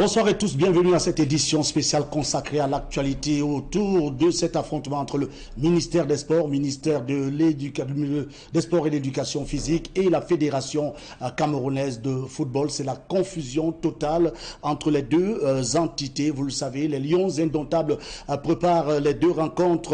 Bonsoir et tous, bienvenue à cette édition spéciale consacrée à l'actualité autour de cet affrontement entre le ministère des Sports, ministère des Sports et de l'Éducation physique et la Fédération camerounaise de football. C'est la confusion totale entre les deux entités. Vous le savez, les Lions indomptables préparent les deux rencontres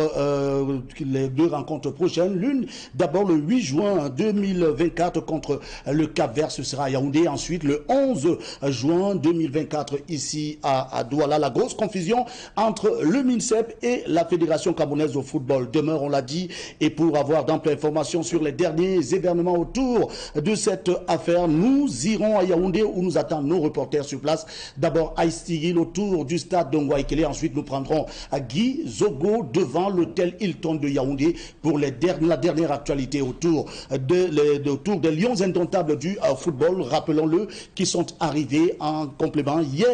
prochaines. L'une d'abord le 8 juin 2024 contre le Cap-Vert, ce sera à Yaoundé. Ensuite le 11 juin 2024 ici à Douala. La grosse confusion entre le MINSEP et la Fédération camerounaise de football demeure, on l'a dit, et pour avoir d'amples informations sur les derniers événements autour de cette affaire, nous irons à Yaoundé où nous attendent nos reporters sur place. D'abord Ice Tigil autour du stade de Ngouaïkele, ensuite nous prendrons à Guy Zogo devant l'hôtel Hilton de Yaoundé pour la dernière actualité autour des Lions indomptables du football, rappelons-le, qui sont arrivés en complément hier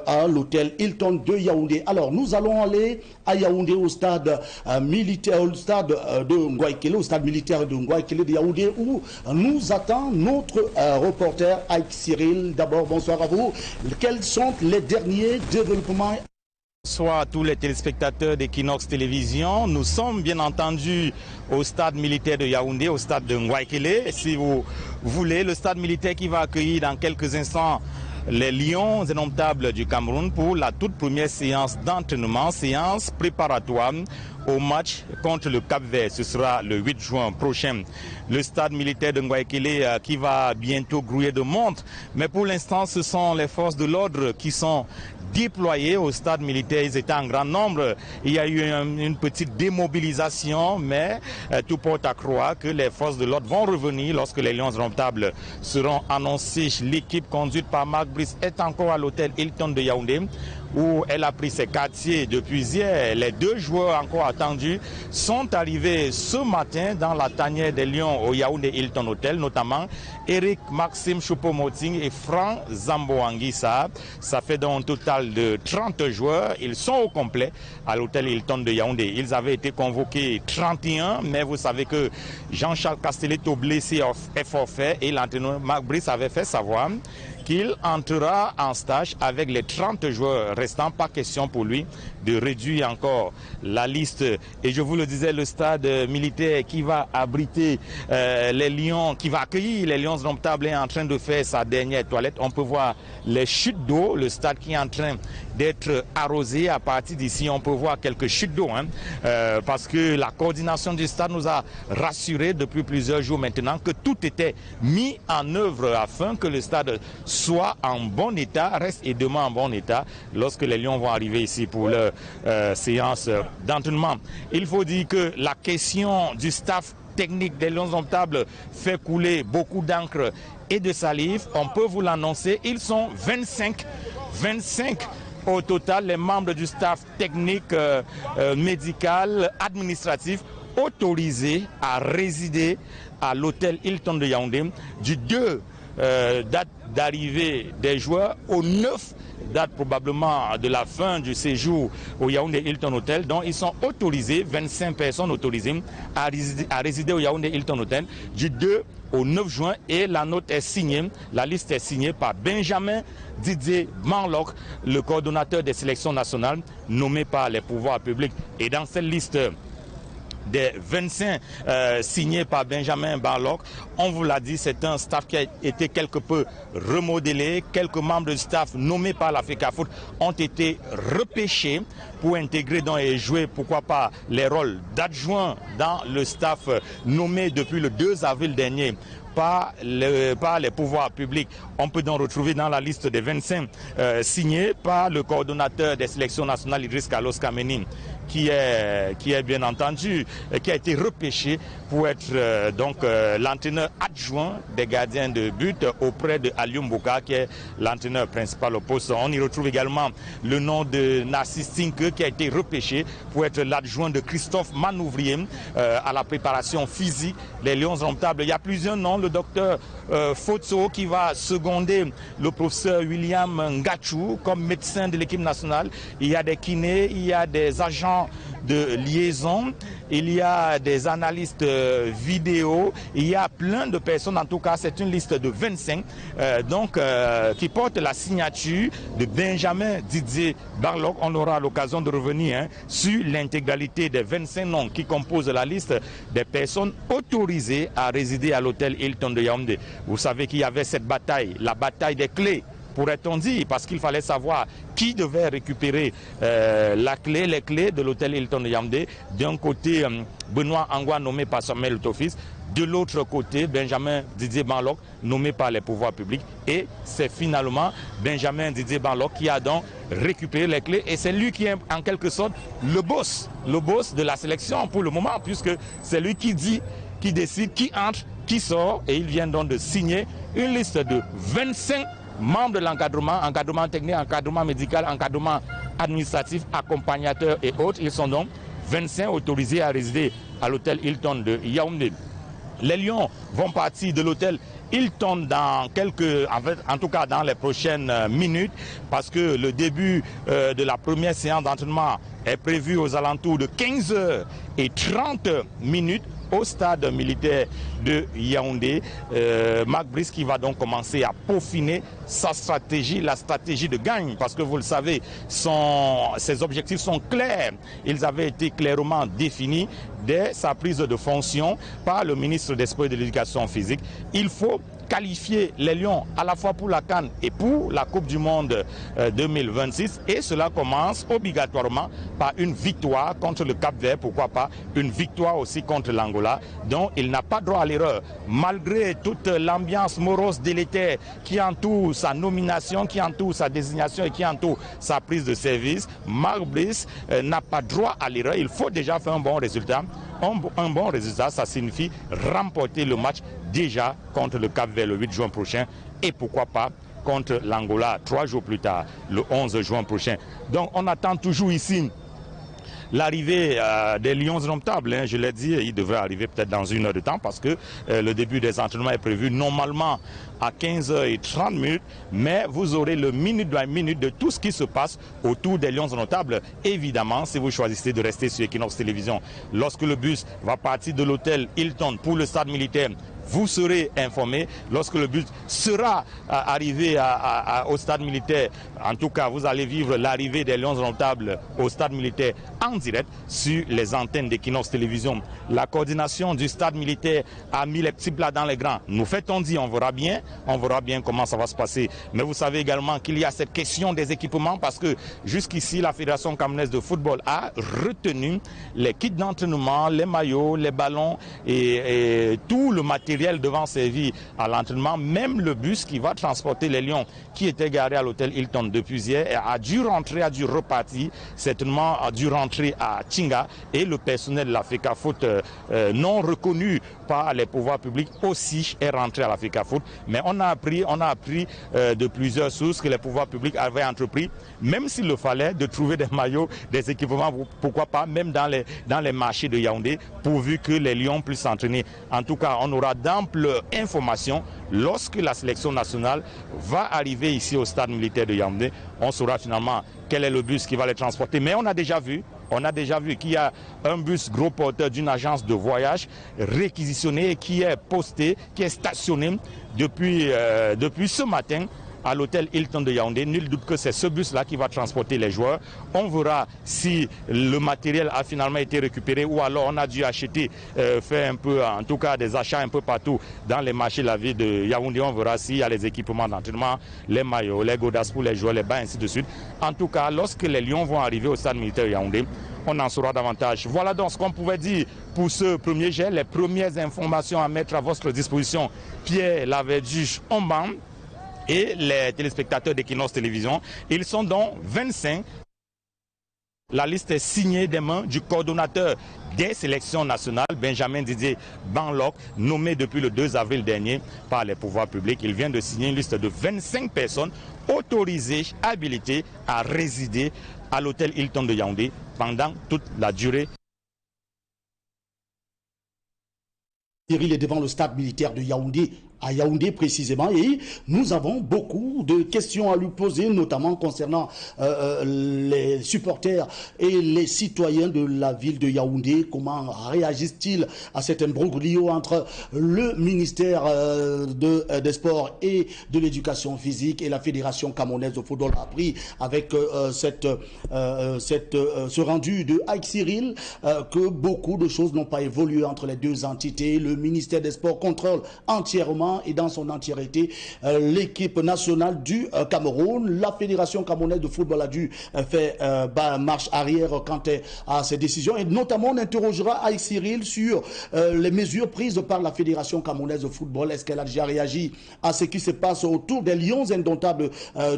à l'hôtel Hilton de Yaoundé. Alors nous allons aller à Yaoundé au stade militaire, au stade de Ngouaïkele, au stade militaire de Ngouaïkele de Yaoundé où nous attend notre reporter Ike Cyril. D'abord, bonsoir à vous. Quels sont les derniers développements? Bonsoir à tous les téléspectateurs d'Equinox Télévision. Nous sommes bien entendu au stade militaire de Yaoundé, au stade de Ngouaïkele. Si vous voulez, le stade militaire qui va accueillir dans quelques instants les Lions indomptables du Cameroun pour la toute première séance d'entraînement, séance préparatoire au match contre le Cap-Vert. Ce sera le 8 juin prochain. Le stade militaire de Ngouaïkele qui va bientôt grouiller de monde. Mais pour l'instant, ce sont les forces de l'ordre qui sont déployés au stade militaire. Ils étaient en grand nombre. Il y a eu une petite démobilisation, mais tout porte à croire que les forces de l'ordre vont revenir lorsque les Lions indomptables seront annoncés. L'équipe conduite par Marc Brice est encore à l'hôtel Hilton de Yaoundé, où elle a pris ses quartiers depuis hier. Les deux joueurs encore attendus sont arrivés ce matin dans la tanière des Lions au Yaoundé Hilton Hotel, notamment Eric Maxime Choupo-Moting et Franck Zambo-Anguissa. Ça fait donc un total de 30 joueurs. Ils sont au complet à l'hôtel Hilton de Yaoundé. Ils avaient été convoqués 31, mais vous savez que Jean-Charles Castelletto, blessé, est forfait, et l'entraîneur Marc Brice avait fait savoir qu'il entrera en stage avec les 30 joueurs restants. Pas question pour lui de réduire encore la liste. Et je vous le disais, le stade militaire qui va abriter les Lions, qui va accueillir les Lions indomptables est en train de faire sa dernière toilette. On peut voir les chutes d'eau, le stade qui est en train d'être arrosé. À partir d'ici, on peut voir quelques chutes d'eau, parce que la coordination du stade nous a rassuré depuis plusieurs jours maintenant que tout était mis en œuvre afin que le stade soit en bon état, reste également en bon état lorsque les Lions vont arriver ici pour leur séance d'entraînement. Il faut dire que la question du staff technique des Lions indomptables fait couler beaucoup d'encre et de salive. On peut vous l'annoncer, ils sont 25 au total, les membres du staff technique, médical, administratif, autorisés à résider à l'hôtel Hilton de Yaoundé du 2 date d'arrivée des joueurs au 9 date probablement de la fin du séjour au Yaoundé Hilton Hotel. Donc ils sont autorisés, 25 personnes autorisées à résider au Yaoundé Hilton Hotel du 2 au 9 juin, et la note est signée, la liste est signée par Benjamin Didier Manlock, le coordonnateur des sélections nationales nommé par les pouvoirs publics. Et dans cette liste des 25 signés par Benjamin Barlock, on vous l'a dit, c'est un staff qui a été quelque peu remodelé. Quelques membres du staff nommés par l'Africa Foot ont été repêchés pour intégrer et jouer, pourquoi pas, les rôles d'adjoints dans le staff nommé depuis le 2 avril dernier par les pouvoirs publics. On peut donc retrouver dans la liste des 25 signés par le coordonnateur des sélections nationales, Idriss Carlos Kameni, qui est bien entendu, qui a été repêché pour être l'entraîneur adjoint des gardiens de but auprès de Aliou Mbouka, qui est l'entraîneur principal au poste. On y retrouve également le nom de Narcisse Tinke, qui a été repêché pour être l'adjoint de Christophe Manouvrier à la préparation physique des Lions indomptables. Il y a plusieurs noms, le docteur Fotso qui va seconder le professeur William Ngachou comme médecin de l'équipe nationale. Il y a des kinés, il y a des agents de liaison, il y a des analystes vidéo, il y a plein de personnes, en tout cas c'est une liste de 25, qui porte la signature de Benjamin Didier Barlock. On aura l'occasion de revenir sur l'intégralité des 25 noms qui composent la liste des personnes autorisées à résider à l'hôtel Hilton de Yaoundé. Vous savez qu'il y avait cette bataille, la bataille des clés, pourrait-on dire, parce qu'il fallait savoir qui devait récupérer les clés de l'hôtel Hilton de Yaoundé. D'un côté, Benoît Angwa nommé par Samuel Tofis, de l'autre côté, Benjamin Didier Barlock nommé par les pouvoirs publics. Et c'est finalement Benjamin Didier Barlock qui a donc récupéré les clés. Et c'est lui qui est en quelque sorte le boss de la sélection pour le moment, puisque c'est lui qui dit, qui décide, qui entre, qui sort. Et il vient donc de signer une liste de 25 membres de l'encadrement, encadrement technique, encadrement médical, encadrement administratif, accompagnateurs et autres. Ils sont donc 25 autorisés à résider à l'hôtel Hilton de Yaoundé. Les Lions vont partir de l'hôtel Hilton en tout cas dans les prochaines minutes, parce que le début de la première séance d'entraînement est prévu aux alentours de 15h30 au stade militaire de Yaoundé. Marc Brice qui va donc commencer à peaufiner sa stratégie, la stratégie de gagne, parce que vous le savez, ses objectifs sont clairs. Ils avaient été clairement définis dès sa prise de fonction par le ministre des Sports et de l'Éducation physique. Il faut qualifier les Lions à la fois pour la CAN et pour la Coupe du Monde 2026, et cela commence obligatoirement par une victoire contre le Cap-Vert, pourquoi pas une victoire aussi contre l'Angola, dont il n'a pas droit à l'erreur. Malgré toute l'ambiance morose délétère qui entoure sa nomination, qui entoure sa désignation et qui entoure sa prise de service, Marc Brice n'a pas droit à l'erreur. Il faut déjà faire un bon résultat. Un bon résultat, ça signifie remporter le match déjà contre le Cap-Vert le 8 juin prochain, et pourquoi pas contre l'Angola 3 jours plus tard, le 11 juin prochain. Donc on attend toujours ici l'arrivée des Lions indomptables. Je l'ai dit, il devrait arriver peut-être dans 1 heure de temps, parce que le début des entraînements est prévu normalement à 15h30, mais vous aurez le minute by minute de tout ce qui se passe autour des Lions indomptables. Évidemment, si vous choisissez de rester sur Equinox Télévision, lorsque le bus va partir de l'hôtel Hilton pour le stade militaire, vous serez informé. Lorsque le bus sera arrivé au stade militaire, en tout cas, vous allez vivre l'arrivée des Lions indomptables au stade militaire en direct sur les antennes d'Equinox Télévision. La coordination du stade militaire a mis les petits plats dans les grands. Nous fait-on dire, on verra bien comment ça va se passer. Mais vous savez également qu'il y a cette question des équipements, parce que jusqu'ici, la Fédération camerounaise de football a retenu les kits d'entraînement, les maillots, les ballons et tout le matériel devant servir à l'entraînement. Même le bus qui va transporter les Lions, qui était garé à l'hôtel Hilton depuis hier, a dû repartir, certainement a dû rentrer à Tinga, et le personnel de la FECAFOOT non reconnu par les pouvoirs publics aussi est rentré à la FECAFOOT. Mais on a appris de plusieurs sources que les pouvoirs publics avaient entrepris, même s'il le fallait, de trouver des maillots, des équipements, pourquoi pas, même dans les marchés de Yaoundé, pourvu que les Lions puissent s'entraîner. En tout cas, on aura d'amples informations lorsque la sélection nationale va arriver ici au stade militaire de Yaoundé. On saura finalement quel est le bus qui va les transporter. Mais on a déjà vu qu'il y a un bus gros porteur d'une agence de voyage réquisitionné et qui est posté, qui est stationné depuis ce matin à l'hôtel Hilton de Yaoundé. Nul doute que c'est ce bus-là qui va transporter les joueurs. On verra si le matériel a finalement été récupéré, ou alors on a dû acheter, faire un peu, en tout cas des achats un peu partout dans les marchés de la ville de Yaoundé. On verra s'il y a les équipements d'entraînement, les maillots, les godasses pour les joueurs, les bains, ainsi de suite. En tout cas, lorsque les Lions vont arriver au stade militaire de Yaoundé, on en saura davantage. Voilà donc ce qu'on pouvait dire pour ce premier jet. Les premières informations à mettre à votre disposition, Pierre Laverduche Omban et les téléspectateurs d'Equinox Télévision. Ils sont donc 25. La liste est signée des mains du coordonnateur des sélections nationales, Benjamin Didier Barlock, nommé depuis le 2 avril dernier par les pouvoirs publics. Il vient de signer une liste de 25 personnes autorisées, habilitées à résider à l'hôtel Hilton de Yaoundé pendant toute la durée. Il est devant le stade militaire de Yaoundé à Yaoundé précisément, et nous avons beaucoup de questions à lui poser, notamment concernant les supporters et les citoyens de la ville de Yaoundé. Comment réagissent-ils à cet imbroglio entre le ministère des Sports et de l'Éducation physique et la Fédération camerounaise de football a pris avec ce rendu de Ike Cyril, que beaucoup de choses n'ont pas évolué entre les deux entités. Le ministère des Sports contrôle entièrement et dans son entièreté l'équipe nationale du Cameroun. La Fédération camerounaise de football a dû faire marche arrière quant à ces décisions, et notamment on interrogera Ike Cyril sur les mesures prises par la Fédération camerounaise de football. Est-ce qu'elle a déjà réagi à ce qui se passe autour des Lions indomptables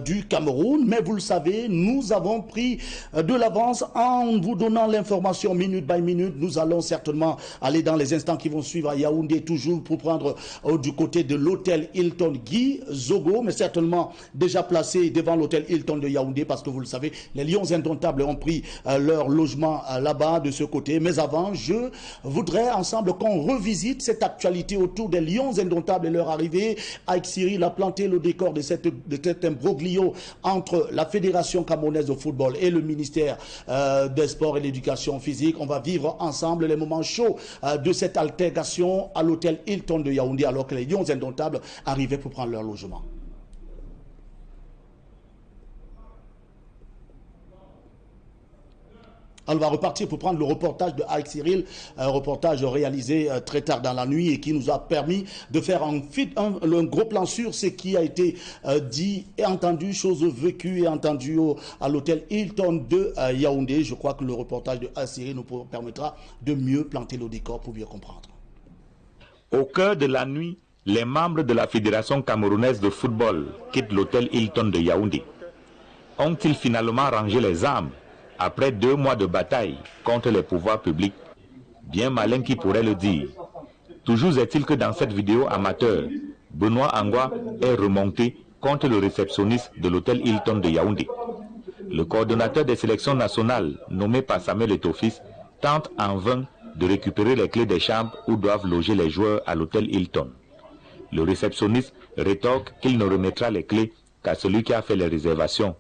du Cameroun? Mais vous le savez, nous avons pris de l'avance en vous donnant l'information minute by minute. Nous allons certainement aller dans les instants qui vont suivre à Yaoundé, toujours pour prendre du côté de l'hôtel Hilton Guy Zogo, mais certainement déjà placé devant l'hôtel Hilton de Yaoundé, parce que vous le savez, les Lions indomptables ont pris leur logement là-bas de ce côté. Mais avant, je voudrais ensemble qu'on revisite cette actualité autour des Lions indomptables et leur arrivée. Ike Cyril a planté le décor de cet imbroglio entre la Fédération camerounaise de football et le ministère des Sports et de l'Éducation physique. On va vivre ensemble les moments chauds de cette altercation à l'hôtel Hilton de Yaoundé, alors que les Lions indomptables arrivaient pour prendre leur logement. On va repartir pour prendre le reportage de Ike Cyril, un reportage réalisé très tard dans la nuit et qui nous a permis de faire un gros plan sur ce qui a été dit et entendu, choses vécues et entendues à l'hôtel Hilton de Yaoundé. Je crois que le reportage de Ike Cyril nous permettra de mieux planter le décor pour mieux comprendre. Au cœur de la nuit, les membres de la Fédération camerounaise de football quittent l'hôtel Hilton de Yaoundé. Ont-ils finalement rangé les armes après 2 mois de bataille contre les pouvoirs publics? Bien malin qui pourrait le dire. Toujours est-il que dans cette vidéo amateur, Benoît Angwa est remonté contre le réceptionniste de l'hôtel Hilton de Yaoundé. Le coordonnateur des sélections nationales, nommé par Samuel Eto'o-Fils, tente en vain de récupérer les clés des chambres où doivent loger les joueurs à l'hôtel Hilton. Le réceptionniste rétorque qu'il ne remettra les clés qu'à celui qui a fait les réservations,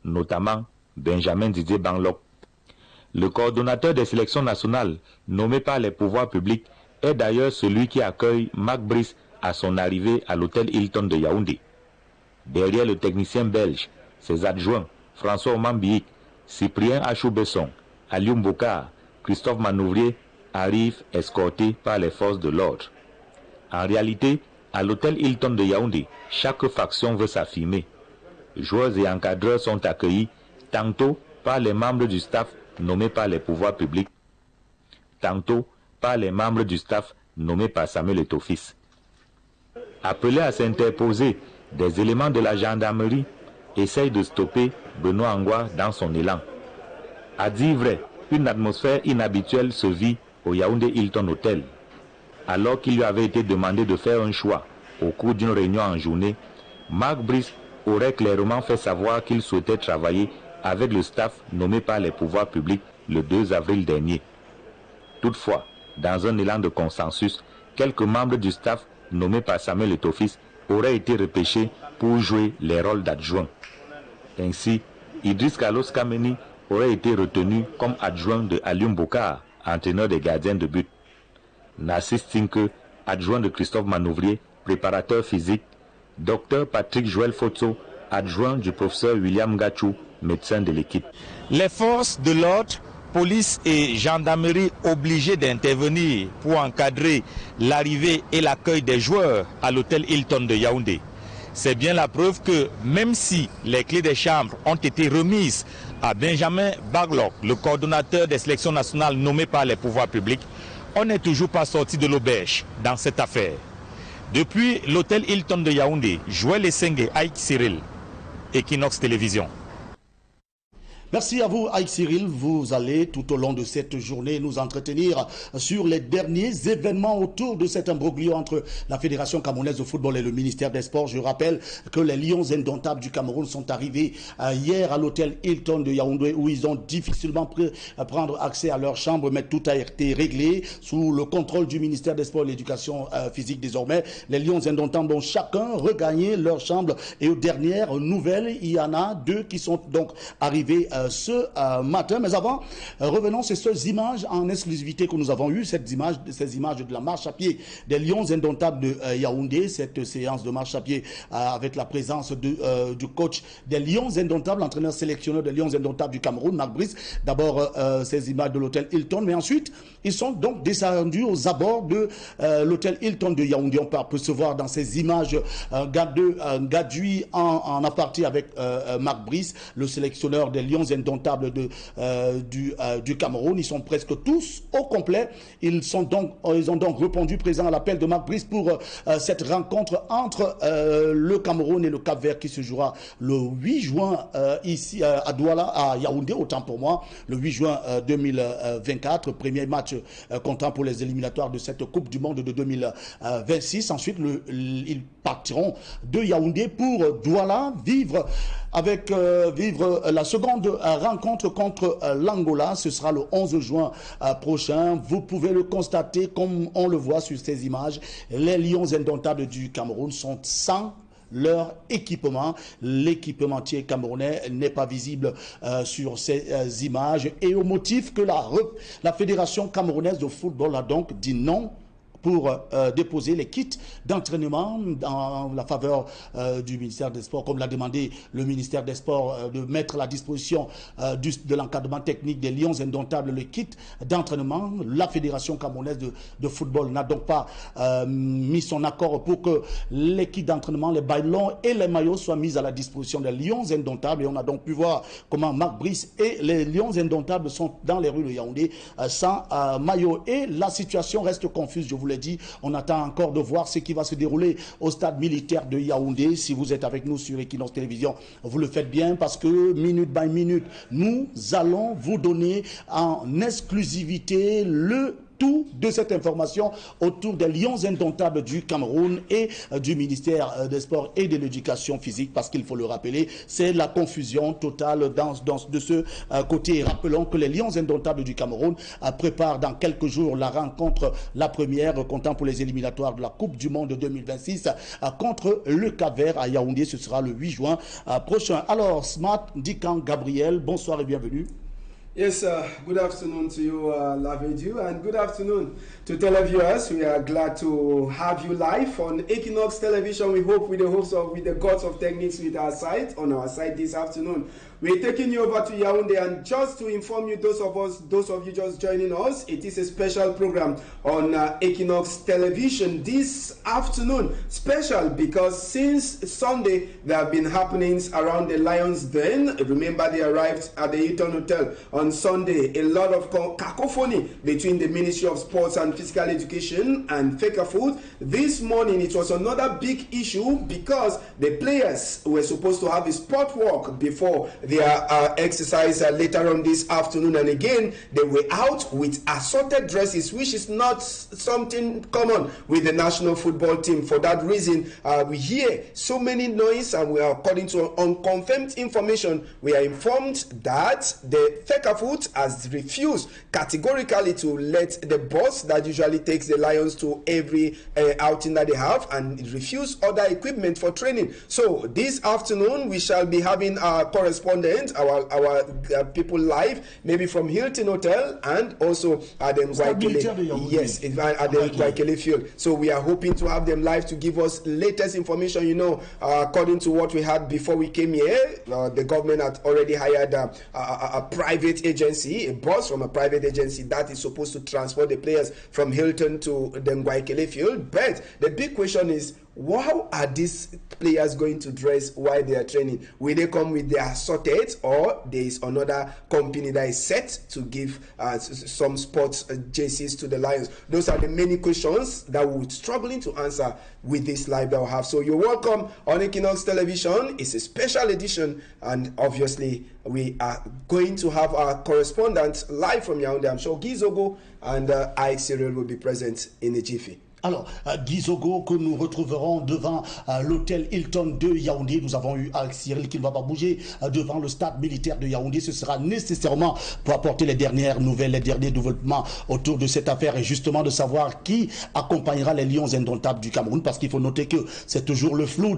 notamment Benjamin Didier Banlok. Le coordonnateur des sélections nationales, nommé par les pouvoirs publics, est d'ailleurs celui qui accueille Marc Brice à son arrivée à l'hôtel Hilton de Yaoundé. Derrière le technicien belge, ses adjoints, François Omambiik, Cyprien Achou-Besson, Alioum Bokar, Christophe Manouvrier, arrivent escortés par les forces de l'ordre. En réalité, à l'hôtel Hilton de Yaoundé, chaque faction veut s'affirmer. Joueurs et encadreurs sont accueillis tantôt par les membres du staff nommés par les pouvoirs publics, tantôt par les membres du staff nommés par Samuel Eto'o-Fils. Appelés à s'interposer, des éléments de la gendarmerie essayent de stopper Benoît Angwa dans son élan. À dire vrai, une atmosphère inhabituelle se vit au Yaoundé Hilton Hotel. Alors qu'il lui avait été demandé de faire un choix au cours d'une réunion en journée, Marc Brice aurait clairement fait savoir qu'il souhaitait travailler avec le staff nommé par les pouvoirs publics le 2 avril dernier. Toutefois, dans un élan de consensus, quelques membres du staff nommés par Samuel Eto'o-Fils auraient été repêchés pour jouer les rôles d'adjoints. Ainsi, Idriss Carlos Kameni aurait été retenu comme adjoint de Alioum Bokar, entraîneur des gardiens de but. Narcisse Tinke, adjoint de Christophe Manouvrier, préparateur physique. Dr Patrick Joël Fotso, adjoint du professeur William Gachou, médecin de l'équipe. Les forces de l'ordre, police et gendarmerie obligées d'intervenir pour encadrer l'arrivée et l'accueil des joueurs à l'hôtel Hilton de Yaoundé. C'est bien la preuve que même si les clés des chambres ont été remises à Benjamin Banlok, le coordonnateur des sélections nationales nommé par les pouvoirs publics, on n'est toujours pas sorti de l'auberge dans cette affaire. Depuis l'hôtel Hilton de Yaoundé, Joël Essengue, Ike Cyril, Equinox Télévision. Merci à vous, Aïk Cyril. Vous allez tout au long de cette journée nous entretenir sur les derniers événements autour de cet imbroglio entre la Fédération camerounaise de football et le ministère des Sports. Je rappelle que les Lions indomptables du Cameroun sont arrivés hier à l'hôtel Hilton de Yaoundé où ils ont difficilement pu prendre accès à leur chambre, mais tout a été réglé sous le contrôle du ministère des Sports et de l'Éducation physique désormais. Les Lions indomptables ont chacun regagné leur chambre et aux dernières nouvelles, il y en a 2 qui sont donc arrivés ce matin. Mais avant, revenons sur ces images en exclusivité que nous avons eues, ces images de la marche à pied des Lions indomptables de Yaoundé, cette séance de marche à pied avec la présence du coach des Lions indomptables, l'entraîneur sélectionneur des Lions indomptables du Cameroun, Marc Brice. D'abord, ces images de l'hôtel Hilton, mais ensuite, ils sont donc descendus aux abords de l'hôtel Hilton de Yaoundé. On peut apercevoir dans ces images Gadui en aparté avec Marc Brice, le sélectionneur des Lions indomptables du Cameroun. Ils sont presque tous au complet. Ils ont donc répondu présent à l'appel de Marc Brice pour cette rencontre entre le Cameroun et le Cap-Vert qui se jouera le 8 juin ici à Douala, à Yaoundé, autant pour moi, le 8 juin 2024. Premier match comptant pour les éliminatoires de cette Coupe du Monde de 2026. Ensuite, ils partiront de Yaoundé pour Douala vivre la seconde rencontre contre l'Angola. Ce sera le 11 juin prochain. Vous pouvez le constater comme on le voit sur ces images. Les Lions indomptables du Cameroun sont sans leur équipement. L'équipementier camerounais n'est pas visible sur ces images et au motif que la Fédération camerounaise de football a donc dit non pour déposer les kits d'entraînement dans la faveur du ministère des Sports, comme l'a demandé le ministère des Sports, de mettre à la disposition de l'encadrement technique des Lions indomptables le kit d'entraînement. La Fédération camerounaise de football n'a donc pas mis son accord pour que les kits d'entraînement, les ballons et les maillots soient mis à la disposition des Lions indomptables. Et on a donc pu voir comment Marc Brice et les Lions indomptables sont dans les rues de Yaoundé sans maillot. Et la situation reste confuse, je vous l'ai dit. On attend encore de voir ce qui va se dérouler au stade militaire de Yaoundé. Si vous êtes avec nous sur Equinox Télévision, vous le faites bien parce que minute by minute, nous allons vous donner en exclusivité le tout de cette information autour des Lions indomptables du Cameroun et du ministère des Sports et de l'Éducation physique, parce qu'il faut le rappeler, c'est la confusion totale de ce côté. Rappelons que les Lions indomptables du Cameroun préparent dans quelques jours la rencontre, la première comptant pour les éliminatoires de la Coupe du Monde 2026 contre le Cap-Vert à Yaoundé. Ce sera le 8 juin prochain. Alors, Smart Dikan Gabriel, bonsoir et bienvenue. Yes, good afternoon to you, Lavedu, and good afternoon to televiewers. We are glad to have you live on Equinox Television. We hope with the gods of techniques on our side this afternoon. We're taking you over to Yaoundé, and just to inform you, those of you just joining us, it is a special program on Equinox Television this afternoon. Special because since Sunday there have been happenings around the Lions Den. Remember, they arrived at the Hilton Hotel on Sunday. A lot of cacophony between the Ministry of Sports and Physical Education and Fecafoot. This morning it was another big issue because the players were supposed to have a sport walk before their exercise later on this afternoon, and again they were out with assorted dresses, which is not something common with the national football team. For that reason, we hear so many noise, and we are, according to unconfirmed information, we are informed that the Fecafoot has refused categorically to let the bus that usually takes the Lions to every outing that they have, and refuse other equipment for training. So this afternoon we shall be having our correspondent, our people live, maybe from Hilton Hotel and also at the Ngwaikele. Yes, at the Ngwaikele field. So we are hoping to have them live to give us latest information. You know, according to what we had before we came here, the government had already hired a private agency, a bus from a private agency that is supposed to transport the players from Hilton to the Ngwaikele field. But the big question is, how are these players going to dress while they are training? Will they come with their assorted, or there is another company that is set to give some sports jerseys to the Lions? Those are the many questions that we're struggling to answer with this live that we have. So you're welcome on Equinox Television. It's a special edition, and obviously we are going to have our correspondent live from Yaoundé. I'm sure Guy Zogo and Ike Cyril will be present in a jiffy. Alors, Guy Zogo, que nous retrouverons devant l'hôtel Hilton de Yaoundé. Nous avons eu Alex Cyril qui ne va pas bouger devant le stade militaire de Yaoundé. Ce sera nécessairement pour apporter les dernières nouvelles, les derniers développements autour de cette affaire et justement de savoir qui accompagnera les Lions indomptables du Cameroun. Parce qu'il faut noter que c'est toujours le flou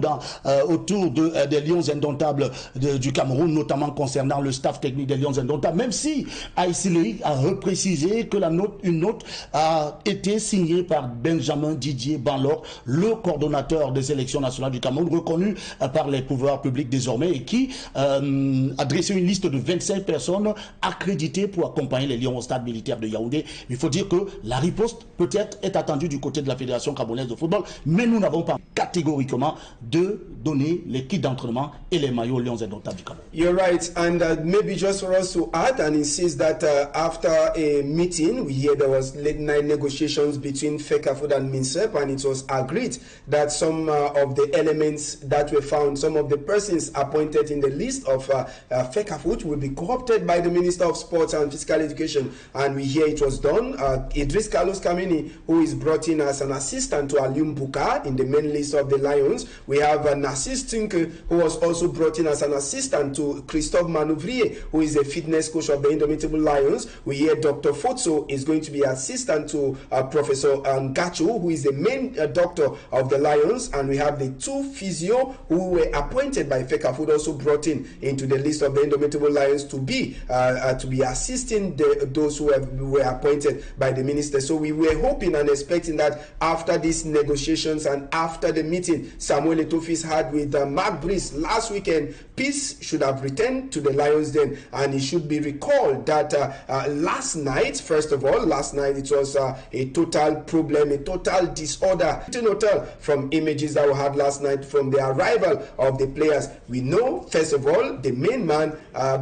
autour des Lions indomptables du Cameroun, notamment concernant le staff technique des Lions indomptables. Même si Alex Cyril a reprécisé que une note a été signée par Benjamin Didier Banlor, le coordonnateur des élections nationales du Cameroun, reconnu par les pouvoirs publics désormais, et qui a dressé une liste de 25 personnes accréditées pour accompagner les Lions au stade militaire de Yaoundé. Il faut dire que la riposte peut-être est attendue du côté de la Fédération camerounaise de football, mais nous n'avons pas catégoriquement de donner les kits d'entraînement et les maillots aux Lions indomptables du Cameroun. You're right, and maybe just for us to add and insist that after a meeting, we hear there was late night negotiations between FECAFOOT and MINSEP, and it was agreed that some of the elements that were found, some of the persons appointed in the list of FECAFOOT will be co-opted by the Minister of Sports and Physical Education, and we hear it was done. Idris Carlos Kamini, who is brought in as an assistant to Alium Buka in the main list of the Lions. We have Narcisse Tinke, who was also brought in as an assistant to Christophe Manouvrier, who is a fitness coach of the Indomitable Lions. We hear Dr. Fotso is going to be assistant to Professor Gachu, who is the main doctor of the Lions, and we have the two physio who were appointed by FECAFOOT, also brought into the list of the Indomitable Lions to be assisting those who were appointed by the minister. So we were hoping and expecting that after these negotiations and after the meeting Samuel Etofis had with Mark Brice last weekend, peace should have returned to the Lions then, and it should be recalled that last night it was a total problem, a total disorder. Hotel, from images that we had last night from the arrival of the players, we know first of all the main man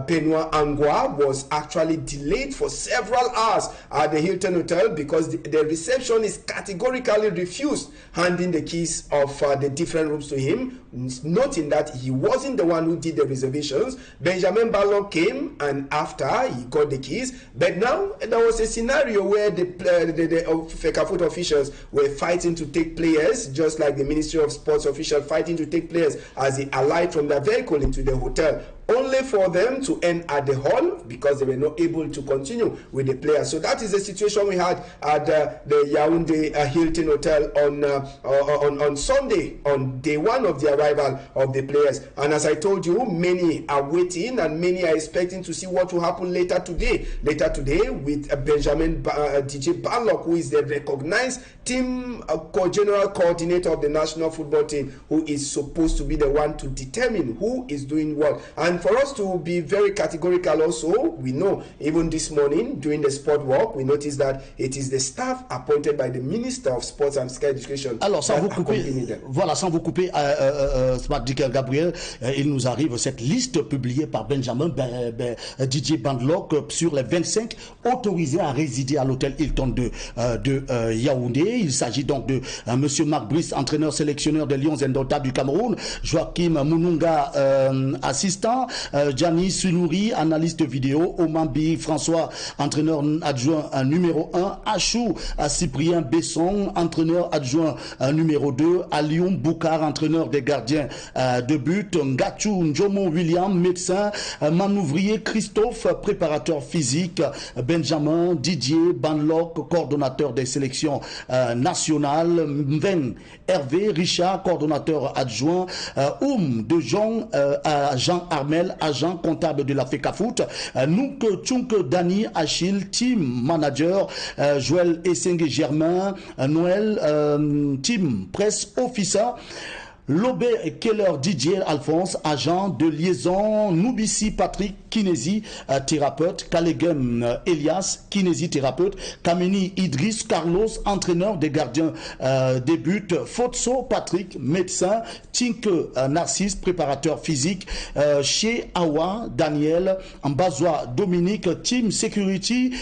Benoit Angwa was actually delayed for several hours at the Hilton Hotel because the receptionist categorically refused handing the keys of the different rooms to him, noting that he wasn't the one who did the reservations. Benjamin Ballon came, and after he got the keys, but now there was a scenario where the FECAFOOT officials were fighting to take players, just like the Ministry of Sports officials fighting to take players as they alight from their vehicle into the hotel, only for them to end at the hall because they were not able to continue with the players. So that is the situation we had at the Yaoundé Hilton Hotel on Sunday, on day one of the arrival of the players. And as I told you, many are waiting and many are expecting to see what will happen later today. Later today with Benjamin DJ Banlock, who is the recognized team general coordinator of the national football team, who is supposed to be the one to determine who is doing what. And for us to be very categorical also, we know even this morning during the sport walk, we noticed that it is the staff appointed by the Minister of Sports and Physical Education. Alors sans vous couper, Smart Dicker Gabriel, il nous arrive cette liste publiée par Benjamin Didier Bandlock sur les 25 autorisés à résider à l'hôtel Hilton de Yaoundé. Il s'agit donc de monsieur Marc Brice, entraîneur sélectionneur des Lions indomptables du Cameroun, Joachim Moununga, assistant, Gianni Sunouri, analyste vidéo, Omambi François, entraîneur adjoint numéro 1, Achou Cyprien Besson, entraîneur adjoint numéro 2, Alium Boukar, entraîneur des gardiens de but, Ngachou Njomo William, médecin, Manouvrier Christophe, préparateur physique, Benjamin Didier Banlock, coordonnateur des sélections nationales, Mven Hervé Richard, coordonnateur adjoint, de Jean Armel, agent comptable de la FECAFOOT, Nouk Tchounk Dani Achille, team manager, Joël Essenge Germain, Noël, team presse officer, Lobé Keller Didier Alphonse, agent de liaison. Noubissi Patrick, kinési thérapeute. Kalegem Elias, kinésithérapeute. Kameni Idriss Carlos, entraîneur des gardiens des buts. Fotso Patrick, médecin. Tinke Narcisse, préparateur physique. Chez Awa Daniel, Mbazoua Dominique, Team Security.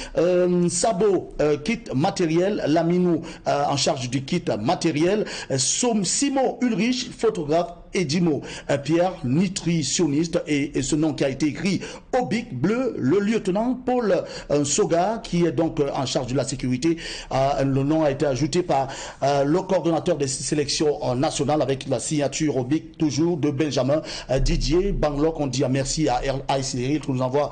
Sabo, kit matériel. Laminou, en charge du kit matériel. Simo Ulrich, photographe. Edimo Pierre, nutritionniste, et ce nom qui a été écrit au bic bleu, le lieutenant Paul Soga, qui est donc en charge de la sécurité. Le nom a été ajouté par le coordonnateur des sélections nationales avec la signature au bic toujours de Benjamin Didier Banglok. On dit merci à Cyril qui nous envoie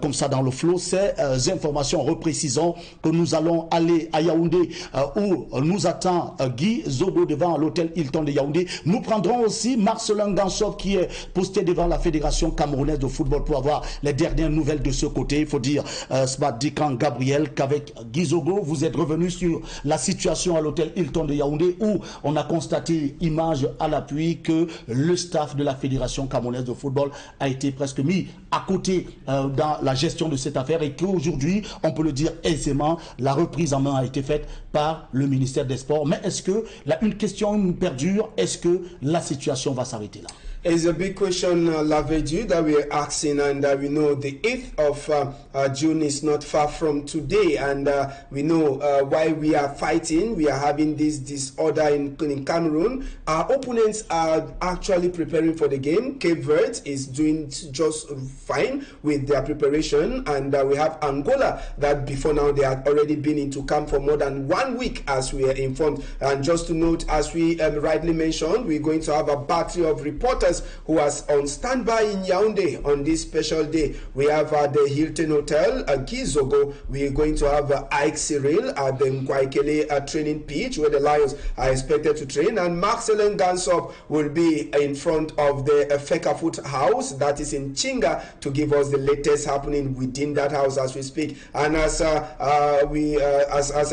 comme ça dans le flot ces informations, reprécisant que nous allons aller à Yaoundé où nous attend Guy Zobo devant l'hôtel Hilton de Yaoundé. Nous prendrons aussi Marcelin Gansov qui est posté devant la Fédération camerounaise de football pour avoir les dernières nouvelles de ce côté. Il faut dire ce matin Gabriel qu'avec Guy Zobo, vous êtes revenu sur la situation à l'hôtel Hilton de Yaoundé où on a constaté, image à l'appui, que le staff de la Fédération camerounaise de football a été presque mis à côté dans la gestion de cette affaire et qu'aujourd'hui, on peut le dire aisément, la reprise en main a été faite par le ministère des Sports. Mais est-ce que, là, une question perdure, est-ce que la situation va s'arrêter là? It's a big question, Lavedu, that we are asking, and we know the 8th of June is not far from today, and we know why we are fighting. We are having this disorder in Cameroon. Our opponents are actually preparing for the game. Cape Verde is doing just fine with their preparation, and we have Angola that before now they had already been into camp for more than 1 week, as we are informed. And just to note, as we rightly mentioned, we're going to have a battery of reporters who are on standby in Yaoundé on this special day. We have the Hilton Hotel, Gizogo. We are going to have Ike Cyril at the Ngwaikele training pitch where the Lions are expected to train, and Marcelin Gansov will be in front of the Fekafoot house that is in Chinga to give us the latest happening within that house as we speak. And as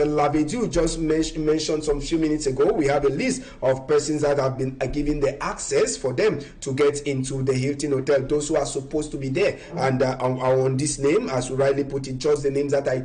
Lavedu just mentioned some few minutes ago, we have a list of persons that have been given the access for them to get into the Hilton Hotel, those who are supposed to be there, and are on this name, as we rightly put it, just the names that I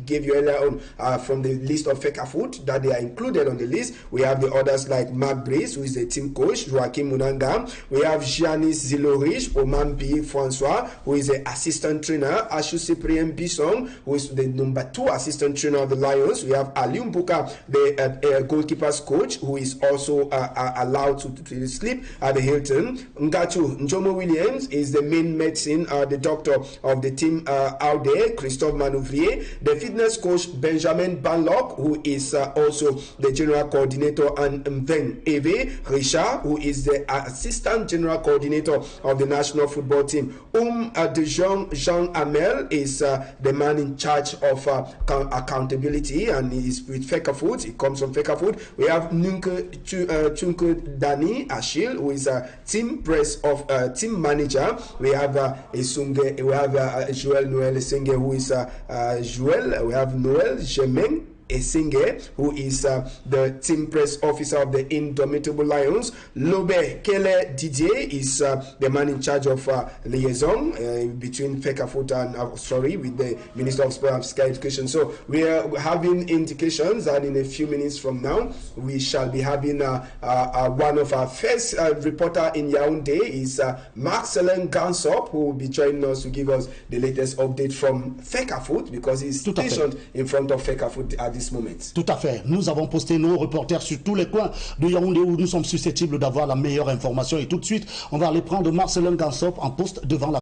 gave you earlier on from the list of Fekafoot, that they are included on the list. We have the others like Mark Brice, who is the team coach, Joachim Munanga. We have Giannis Zilorich, Oman P. Francois, who is the assistant trainer, Ashu Cyprien Bisson, who is the number 2 assistant trainer of the Lions. We have Alium Buka, the goalkeeper's coach, who is also allowed to sleep at the Hilton. Ngatu Njomo Williams is the main medicine, the doctor of the team out there. Christophe Manouvrier, the fitness coach Benjamin Banlock, who is also the general coordinator, and then Eve Richard, who is the assistant general coordinator of the national football team. De Jean Amel is the man in charge of accountability, and he is with Fekafoot. He comes from Fekafoot. We have Chunke Dani Achille, who is a team team manager. We have Isunge, we have Joel Noel Esenge, who is Joel. We have Noel Jemeng Esenge, who is the team press officer of the Indomitable Lions. Lobe Kele Didier is the man in charge of liaison between Fekafoot and with the Minister of Sport and Physical Education. So we are having indications that in a few minutes from now we shall be having one of our first reporter in Yaoundé is Marcelin Gansop, who will be joining us to give us the latest update from Fekafoot, because he's stationed in front of Fekafoot at this moment. Tout à fait. Nous avons posté nos reporters sur tous les coins de Yaoundé où nous sommes susceptibles d'avoir la meilleure information. Et tout de suite, on va aller prendre Marcelin Gansop en poste devant la...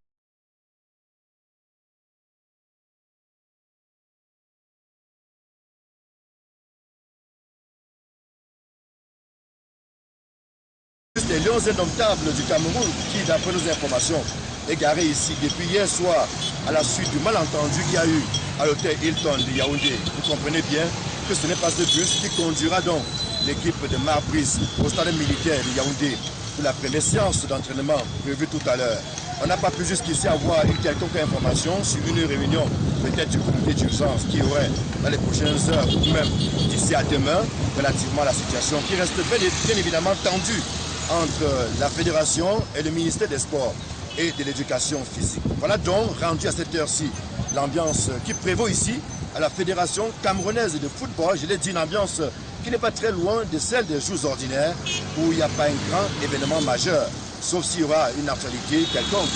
Les Lions indomptables du Cameroun qui, d'après nos informations, est garé ici depuis hier soir à la suite du malentendu qu'il y a eu à l'hôtel Hilton de Yaoundé. Vous comprenez bien que ce n'est pas ce bus qui conduira donc l'équipe de Mark Brice au stade militaire de Yaoundé pour la première séance d'entraînement prévue tout à l'heure. On n'a pas pu jusqu'ici avoir une quelconque information sur une réunion peut-être du comité d'urgence qui aurait dans les prochaines heures ou même d'ici à demain relativement à la situation qui reste bien évidemment tendue entre la fédération et le ministère des Sports et de l'Éducation physique. Voilà donc rendu à cette heure-ci l'ambiance qui prévaut ici à la Fédération camerounaise de football. Je l'ai dit, une ambiance qui n'est pas très loin de celle des jours ordinaires où il n'y a pas un grand événement majeur, sauf s'il y aura une actualité quelconque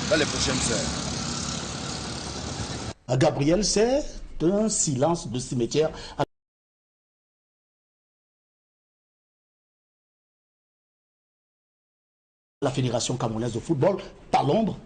dans les prochaines heures. Gabriel, c'est un silence de cimetière. La Fédération camerounaise de football, par l'ombre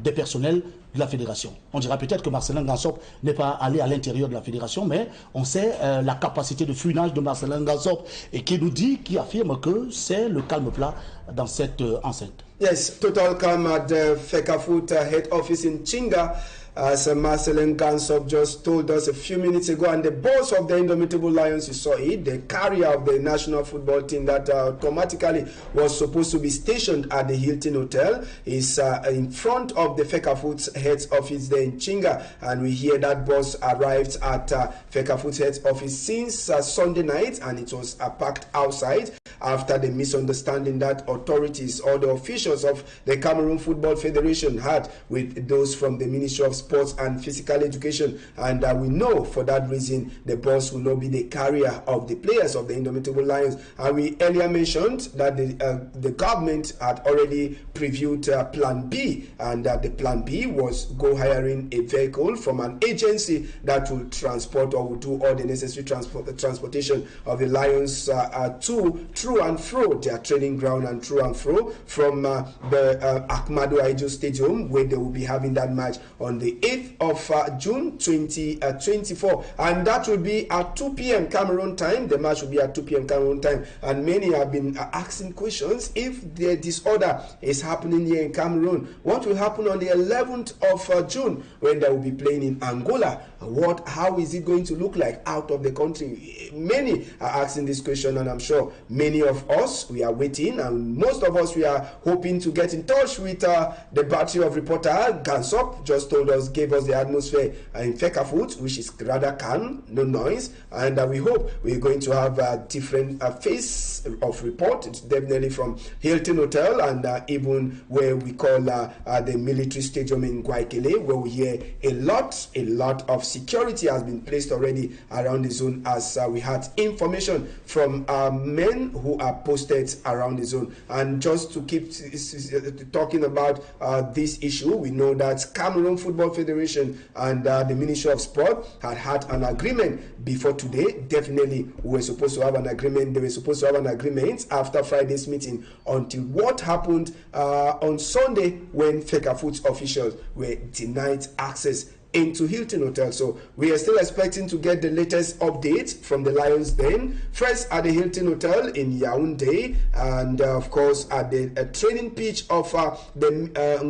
des personnels de la fédération. On dira peut-être que Marcelin Gansop n'est pas allé à l'intérieur de la fédération, mais on sait la capacité de fouinage de Marcelin Gansop et qui nous dit, qui affirme que c'est le calme plat dans cette enceinte. Yes, total calm at the Fecafoot head office in Chinga. As Marcelin Gansop just told us a few minutes ago, and the boss of the Indomitable Lions, you saw it, the carrier of the national football team that automatically was supposed to be stationed at the Hilton Hotel, is in front of the Fecafoot head office there in Chinga, and we hear that boss arrived at Fecafoot head office since Sunday night, and it was packed outside after the misunderstanding that authorities or the officials of the Cameroon Football Federation had with those from the Ministry of Sports and Physical Education, and we know for that reason the boss will not be the carrier of the players of the Indomitable Lions. And we earlier mentioned that the government had already previewed Plan B, and the Plan B was go hiring a vehicle from an agency that will transport or will do all the necessary transportation of the Lions to through and fro their training ground and through and fro from the Ahmadu Ahidjo Stadium, where they will be having that match on the 8th of June 2024, and that will be at 2 p.m. Cameroon time. The match will be at 2 p.m. Cameroon time, and many have been asking questions if the disorder is happening here in Cameroon. What will happen on the 11th of June when they will be playing in Angola? How is it going to look like out of the country? Many are asking this question, and I'm sure many of us, we are waiting, and most of us, we are hoping to get in touch with the battery of reporter. Gansop just told us, gave us the atmosphere in Fecafoot, which is rather calm, no noise, and we hope we're going to have a different face of report. It's definitely from Hilton Hotel, and even where we call the military stadium in Guaykele, where we hear a lot of security has been placed already around the zone, as we had information from men who are posted around the zone. And just to keep talking about this issue, we know that Cameroon Football Federation and the Ministry of Sport had an agreement before today. Definitely we were supposed to have an agreement. They were supposed to have an agreement after Friday's meeting, until what happened on Sunday when Fecafoot officials were denied access into Hilton Hotel. So we are still expecting to get the latest update from the Lions Den, first at the Hilton Hotel in Yaoundé, and of course at the training pitch of the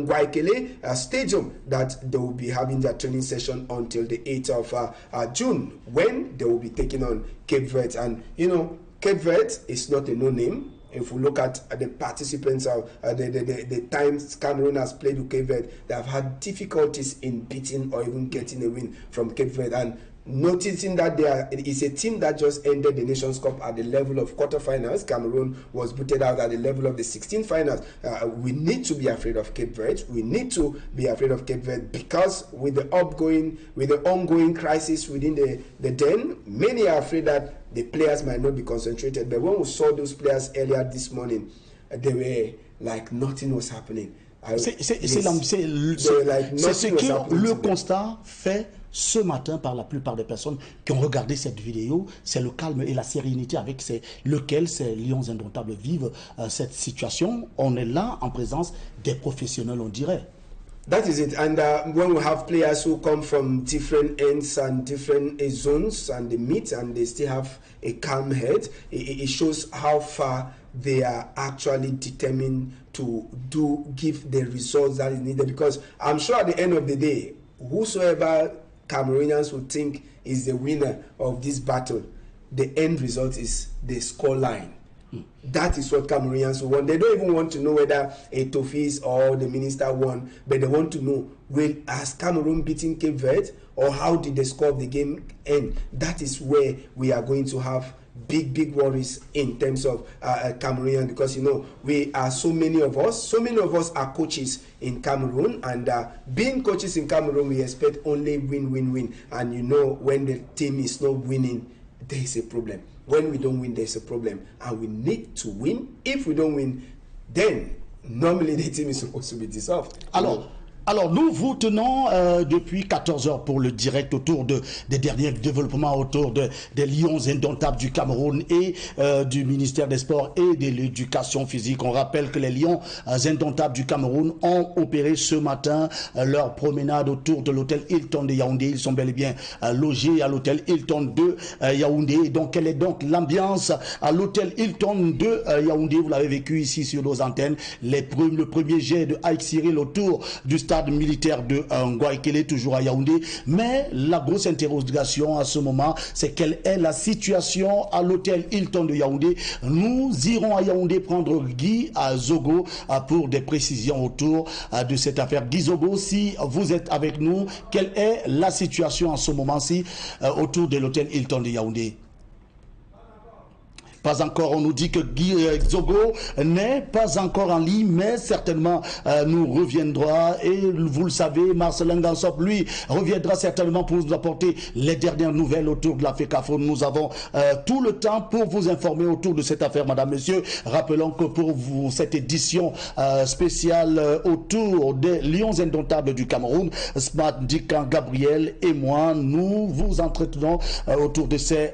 Guaykele Stadium, that they will be having their training session until the 8th of June, when they will be taking on Cape Verde. And you know, Cape Verde is not a no-name. If we look at the participants of the times Cameroon has played with Cape Verde, they have had difficulties in beating or even getting a win from Cape Verde. And noticing that it is a team that just ended the Nations Cup at the level of quarterfinals. Cameroon was booted out at the level of the 16 finals. We need to be afraid of Cape Verde. We need to be afraid of Cape Verde, because with the ongoing crisis within the Den, many are afraid that the players might not be concentrated. But when we saw those players earlier this morning, they were like nothing was happening. C'est ce que le constat fait ce matin par la plupart des personnes qui ont regardé cette vidéo. C'est le calme et la sérénité avec lequel ces Lions indomptables vivent cette situation. On est là en présence des professionnels, on dirait. That is it. And when we have players who come from different ends and different zones, and they meet and they still have a calm head, it shows how far they are actually determined to give the results that is needed. Because I'm sure at the end of the day, whosoever Cameroonians would think is the winner of this battle, the end result is the score line. That is what Cameroonians want. They don't even want to know whether Etofis or the minister won, but they want to know, has Cameroon beaten Cape Verde, or how did the score of the game end? That is where we are going to have big worries in terms of Cameroonian, because you know we are so many of us are coaches in Cameroon, and being coaches in Cameroon, we expect only win, and you know when the team is not winning, there is a problem. When we don't win, there's a problem, and we need to win. If we don't win, then normally the team is supposed to be dissolved. Alors, nous vous tenons depuis 14 heures pour le direct autour des derniers développements autour des Lions indomptables du Cameroun et du ministère des Sports et de l'Éducation physique. On rappelle que les Lions indomptables du Cameroun ont opéré ce matin leur promenade autour de l'hôtel Hilton de Yaoundé. Ils sont bel et bien logés à l'hôtel Hilton de Yaoundé. Et donc, quelle est donc l'ambiance à l'hôtel Hilton de Yaoundé? Vous l'avez vécu ici sur nos antennes. Le premier jet de Ike Cyril autour du stade militaire de Ngouaikele, toujours à Yaoundé. Mais la grosse interrogation à ce moment, c'est quelle est la situation à l'hôtel Hilton de Yaoundé. Nous irons à Yaoundé prendre Guy Zogo pour des précisions autour de cette affaire. Guy Zogo, si vous êtes avec nous, quelle est la situation en ce moment-ci autour de l'hôtel Hilton de Yaoundé? Pas encore, on nous dit que Guy Zogo n'est pas encore en ligne, mais certainement nous reviendra. Et vous le savez, Marcelin Gansop, lui, reviendra certainement pour nous apporter les dernières nouvelles autour de la FECAFO. Nous avons tout le temps pour vous informer autour de cette affaire, madame, monsieur. Rappelons que pour vous, cette édition spéciale autour des Lions indomptables du Cameroun, Smart Dikan Gabriel et moi, nous vous entretenons autour de ces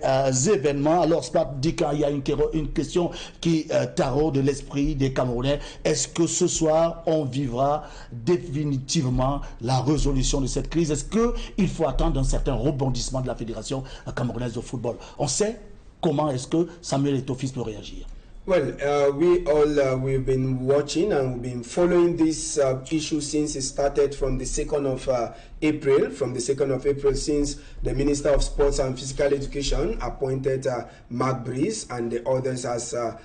événements. Alors, Smart Dikan, il y a une question qui taraude l'esprit des Camerounais. Est-ce que ce soir, on vivra définitivement la résolution de cette crise? Est-ce qu'il faut attendre un certain rebondissement de la Fédération camerounaise de football? On sait comment est-ce que Samuel Eto'o-Fils peut réagir. Well, we've been watching and we've been following this issue since it started from the 2nd of April. From the 2nd of April, since the Minister of Sports and Physical Education appointed Mark Breeze and the others as a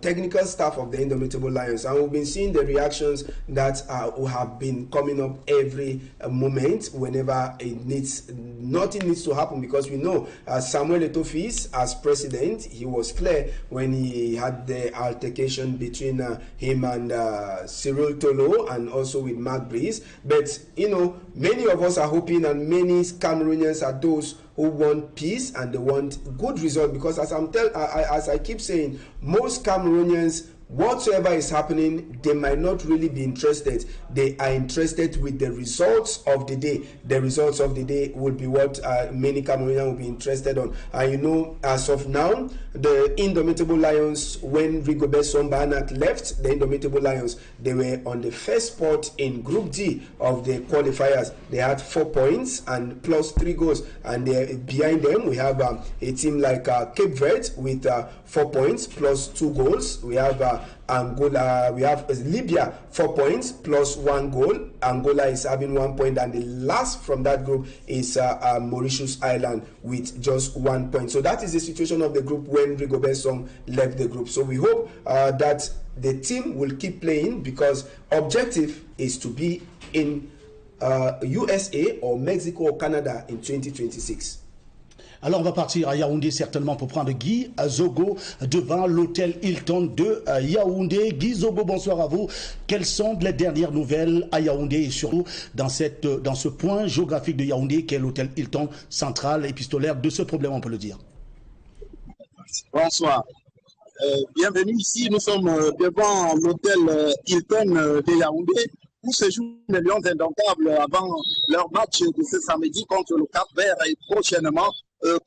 technical staff of the Indomitable Lions. And we've been seeing the reactions that have been coming up every moment whenever nothing needs to happen, because we know Samuel Eto'o-Fils, as president, he was clear when he had the altercation between him and Cyril Tolo and also with Mark Breeze. But, you know, many of us are hoping, and many Cameroonians are those who want peace and they want good result, because as I keep saying, most Cameroonians, whatsoever is happening, they might not really be interested. They are interested with the results of the day. The results of the day will be what many Cameroonians will be interested on. And you know, as of now, the Indomitable Lions, when Rigobert Song Barnett left the Indomitable Lions, they were on the first spot in Group D of the qualifiers. They had 4 points and plus 3 goals. And behind them, we have a team like Cape Verde with 4 points plus 2 goals. We have Angola, we have Libya 4 points plus 1 goal. Angola is having 1 point, and the last from that group is Mauritius Island with just 1 point. So that is the situation of the group when Rigobert Song left the group. So we hope that the team will keep playing, because objective is to be in USA or Mexico or Canada in 2026. Alors on va partir à Yaoundé certainement pour prendre Guy Zogo devant l'hôtel Hilton de Yaoundé. Guy Zogo, bonsoir à vous. Quelles sont les dernières nouvelles à Yaoundé et surtout dans ce point géographique de Yaoundé qui est l'hôtel Hilton central épistolaire de ce problème, on peut le dire? Bonsoir. Bienvenue ici. Nous sommes devant l'hôtel Hilton de Yaoundé où se jouent les Lions indomptables avant leur match de ce samedi contre le Cap-Vert et prochainement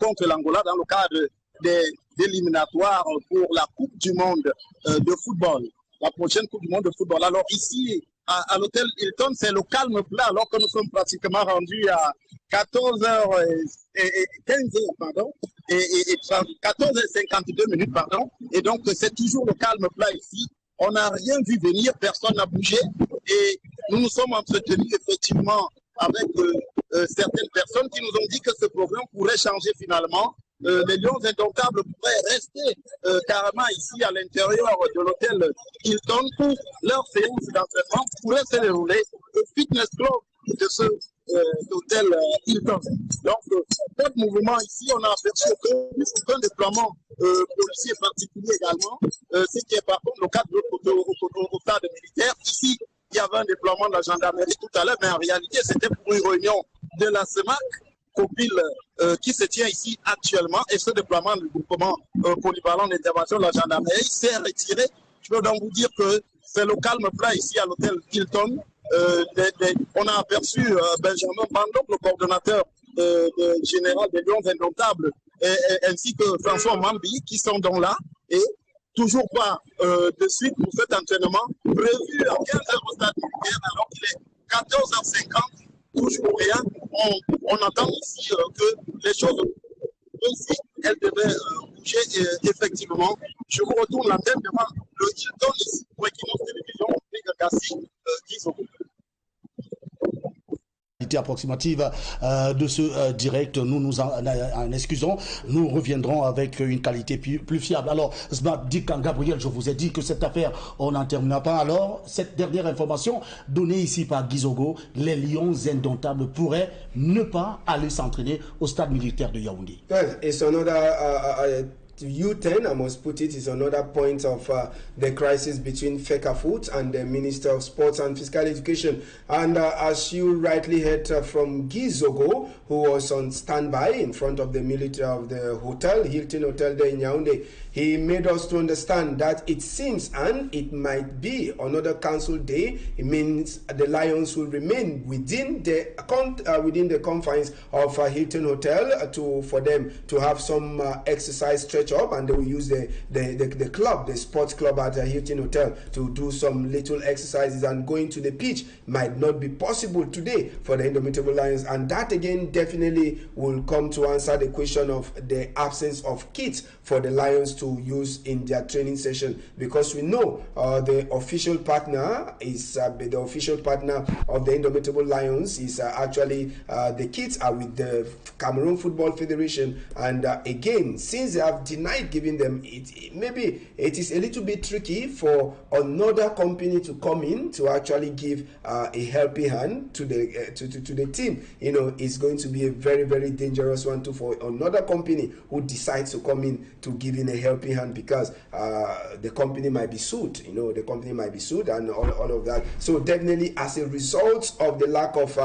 contre l'Angola dans le cadre des éliminatoires pour la Coupe du Monde de football, la prochaine Coupe du Monde de football. Alors ici, à l'hôtel Hilton, c'est le calme plat alors que nous sommes pratiquement rendus à 14h15, pardon, et 14h52 minutes, pardon. Et donc, c'est toujours le calme plat ici. On n'a rien vu venir, personne n'a bougé et nous nous sommes entretenus effectivement avec certaines personnes qui nous ont dit que ce programme pourrait changer finalement. Les Lions indomptables pourraient rester carrément ici à l'intérieur de l'hôtel Hilton pour leur séance d'entraînement pourrait se dérouler au fitness club de ce l'hôtel Hilton. Donc, pas de mouvement ici. On a aperçu aucun déploiement policier particulier également. Ce qui est par contre le cas de l'autre côté au stade militaire. Ici, il y avait un déploiement de la gendarmerie tout à l'heure, mais en réalité, c'était pour une réunion de la CEMAC, COPIL, qui se tient ici actuellement. Et ce déploiement du groupement polyvalent d'intervention de la gendarmerie s'est retiré. Je peux donc vous dire que c'est le calme plat ici à l'hôtel Hilton. On a aperçu Benjamin Bandok, le coordonnateur général des Lions Indomptables, ainsi que François Mambi, qui sont donc là. Et toujours pas de suite pour cet entraînement prévu à 15h au stade militaire, alors qu'il est 14h50, toujours rien. On entend ici que les choses, si elles devaient bouger, effectivement. Je vous retourne l'antenne devant le Hilton ici pour Equinox Télévision, Gassi, Guizoko. Approximative de ce direct, nous nous en excusons, nous reviendrons avec une qualité plus fiable. Alors, Gabriel, je vous ai dit que cette affaire, on n'en terminera pas. Alors, cette dernière information donnée ici par Guizogo, les Lions Indomptables pourraient ne pas aller s'entraîner au stade militaire de Yaoundé. Well, it's another U10, I must put it, is another point of the crisis between FECAFOOT and the Minister of Sports and Physical Education. And as you rightly heard from Gizogo, who was on standby in front of the military of the hotel, Hilton Hotel there in Yaoundé, he made us to understand that it seems, and it might be another council day, it means the Lions will remain within the confines of Hilton Hotel for them to have some exercise stretch up, and they will use the club, the sports club at Hilton Hotel to do some little exercises, and going to the pitch might not be possible today for the Indomitable Lions, and that again definitely will come to answer the question of the absence of kits for the Lions to use in their training session, because we know the official partner is the official partner of the Indomitable Lions is actually the kits are with the Cameroon Football Federation, and again, since they have denied giving them it, maybe it is a little bit tricky for another company to come in to actually give a helping hand to the team. You know, it's going to be a very, very dangerous one too for another company who decides to come in to give in a helping hand, because the company might be sued. You know, the company might be sued and all of that. So definitely, as a result of the lack of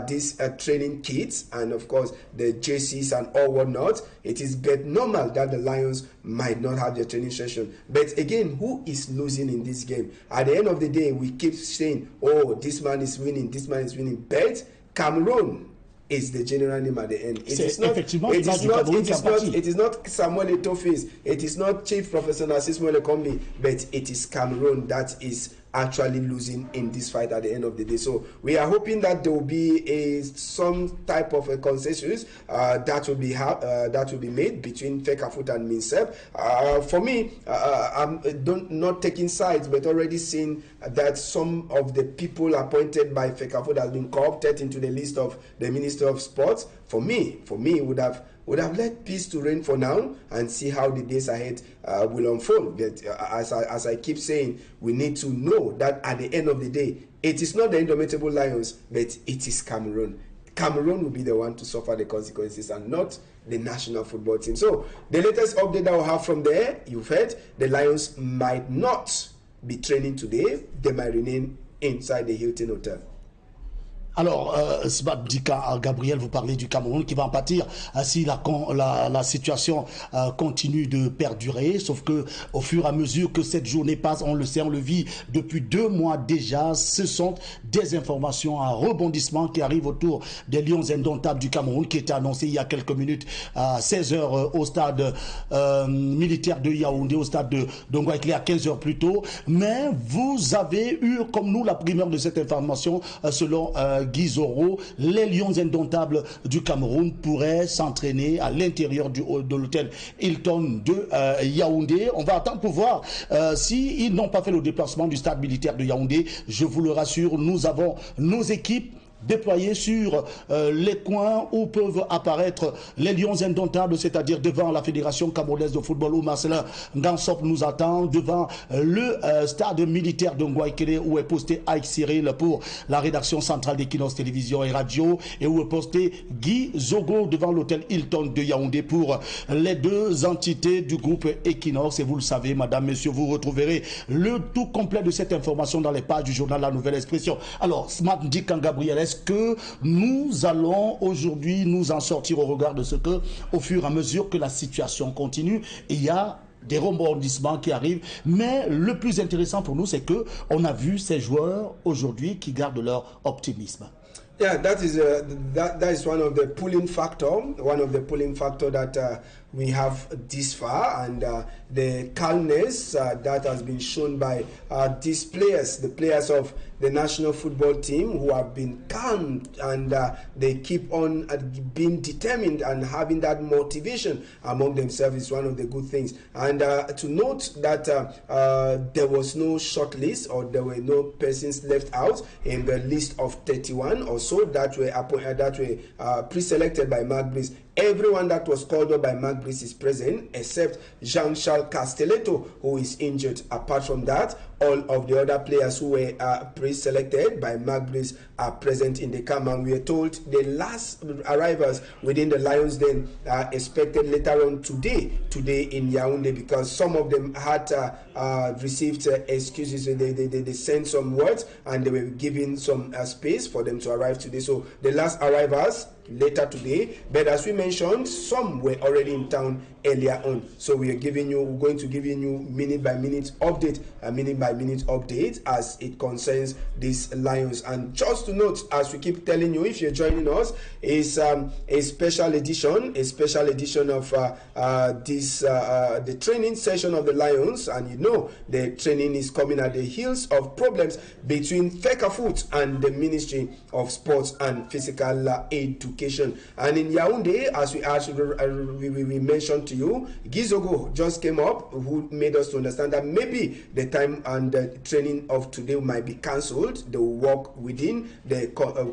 these training kits and of course the jerseys and all whatnot, it is but normal that the Lions might not have their training session. But again, who is losing in this game? At the end of the day, we keep saying, oh, this man is winning, this man is winning. But Cameroon is the general name at the end. It is not Samuel Eto'o, it is not Chief Professor Narcisse Molekombi, but it is Cameroon that is actually losing in this fight at the end of the day. So we are hoping that there will be some type of a consensus that will be made between FECAFOOT and MINSEP. For me, I'm not taking sides, but already seeing that some of the people appointed by FECAFOOT has been co-opted into the list of the Minister of Sports. For me, would have let peace to reign for now and see how the days ahead will unfold. But as I keep saying, we need to know that at the end of the day, it is not the Indomitable Lions, but it is Cameroon. Cameroon will be the one to suffer the consequences and not the national football team. So the latest update that we'll have from there, you've heard, the Lions might not be training today. They might remain inside the Hilton Hotel. Alors, Gabriel, vous parlez du Cameroun qui va en pâtir si la situation continue de perdurer, sauf que au fur et à mesure que cette journée passe, on le sait, on le vit depuis 2 mois déjà, ce sont des informations à rebondissement qui arrivent autour des Lions Indomptables du Cameroun qui étaient annoncés il y a quelques minutes à 16h au stade militaire de Yaoundé, au stade de Ngouaikele à 15h plus tôt. Mais vous avez eu, comme nous, la primeur de cette information selon Guizoro, les Lions Indomptables du Cameroun pourraient s'entraîner à l'intérieur de l'hôtel Hilton de Yaoundé. On va attendre pour voir s'ils n'ont pas fait le déplacement du stade militaire de Yaoundé. Je vous le rassure, nous avons nos équipes déployés sur les coins où peuvent apparaître les lions indomptables, c'est-à-dire devant la Fédération camerounaise de football où Marcelin Gansop nous attend, devant le stade militaire de Ngouaikele où est posté Aïk Cyril pour la rédaction centrale d'Equinox Télévision et Radio et où est posté Guy Zogo devant l'hôtel Hilton de Yaoundé pour les deux entités du groupe Equinox. Et vous le savez, madame, messieurs, vous retrouverez le tout complet de cette information dans les pages du journal La Nouvelle Expression. Alors, Smart Dikan Gabriel, est-ce que nous allons aujourd'hui nous en sortir au regard de ce que, au fur et à mesure que la situation continue, il y a des rebondissements qui arrivent, mais le plus intéressant pour nous, c'est que on a vu ces joueurs aujourd'hui qui gardent leur optimisme. Yeah, that is one of the pulling factor that we have this far, and the calmness that has been shown by these players, the players of the national football team, who have been calm and they keep on being determined and having that motivation among themselves is one of the good things. And to note that there was no shortlist or there were no persons left out in the list of 31 or so that were pre-selected by Mark Brice. Everyone that was called up by Mark Brice is present except Jean-Charles Castelletto, who is injured. Apart from that, all of the other players who were pre-selected by Mark Brice are present in the camp. And we are told the last arrivals within the Lions Den are expected later on today in Yaoundé, because some of them had received excuses. They sent some words and they were given some space for them to arrive today. So the last arrivals later today, but as we mentioned, some were already in town earlier on. So we're going to give you minute by minute update as it concerns these Lions. And just to note, as we keep telling you, if you're joining us, is a special edition of the training session of the Lions. And you know the training is coming at the heels of problems between Fecafoot and the Ministry of Sports and Physical Education. And in Yaoundé, as we mentioned to you, Gizogo just came up, who made us to understand that maybe the time and the training of today might be cancelled. They will work within the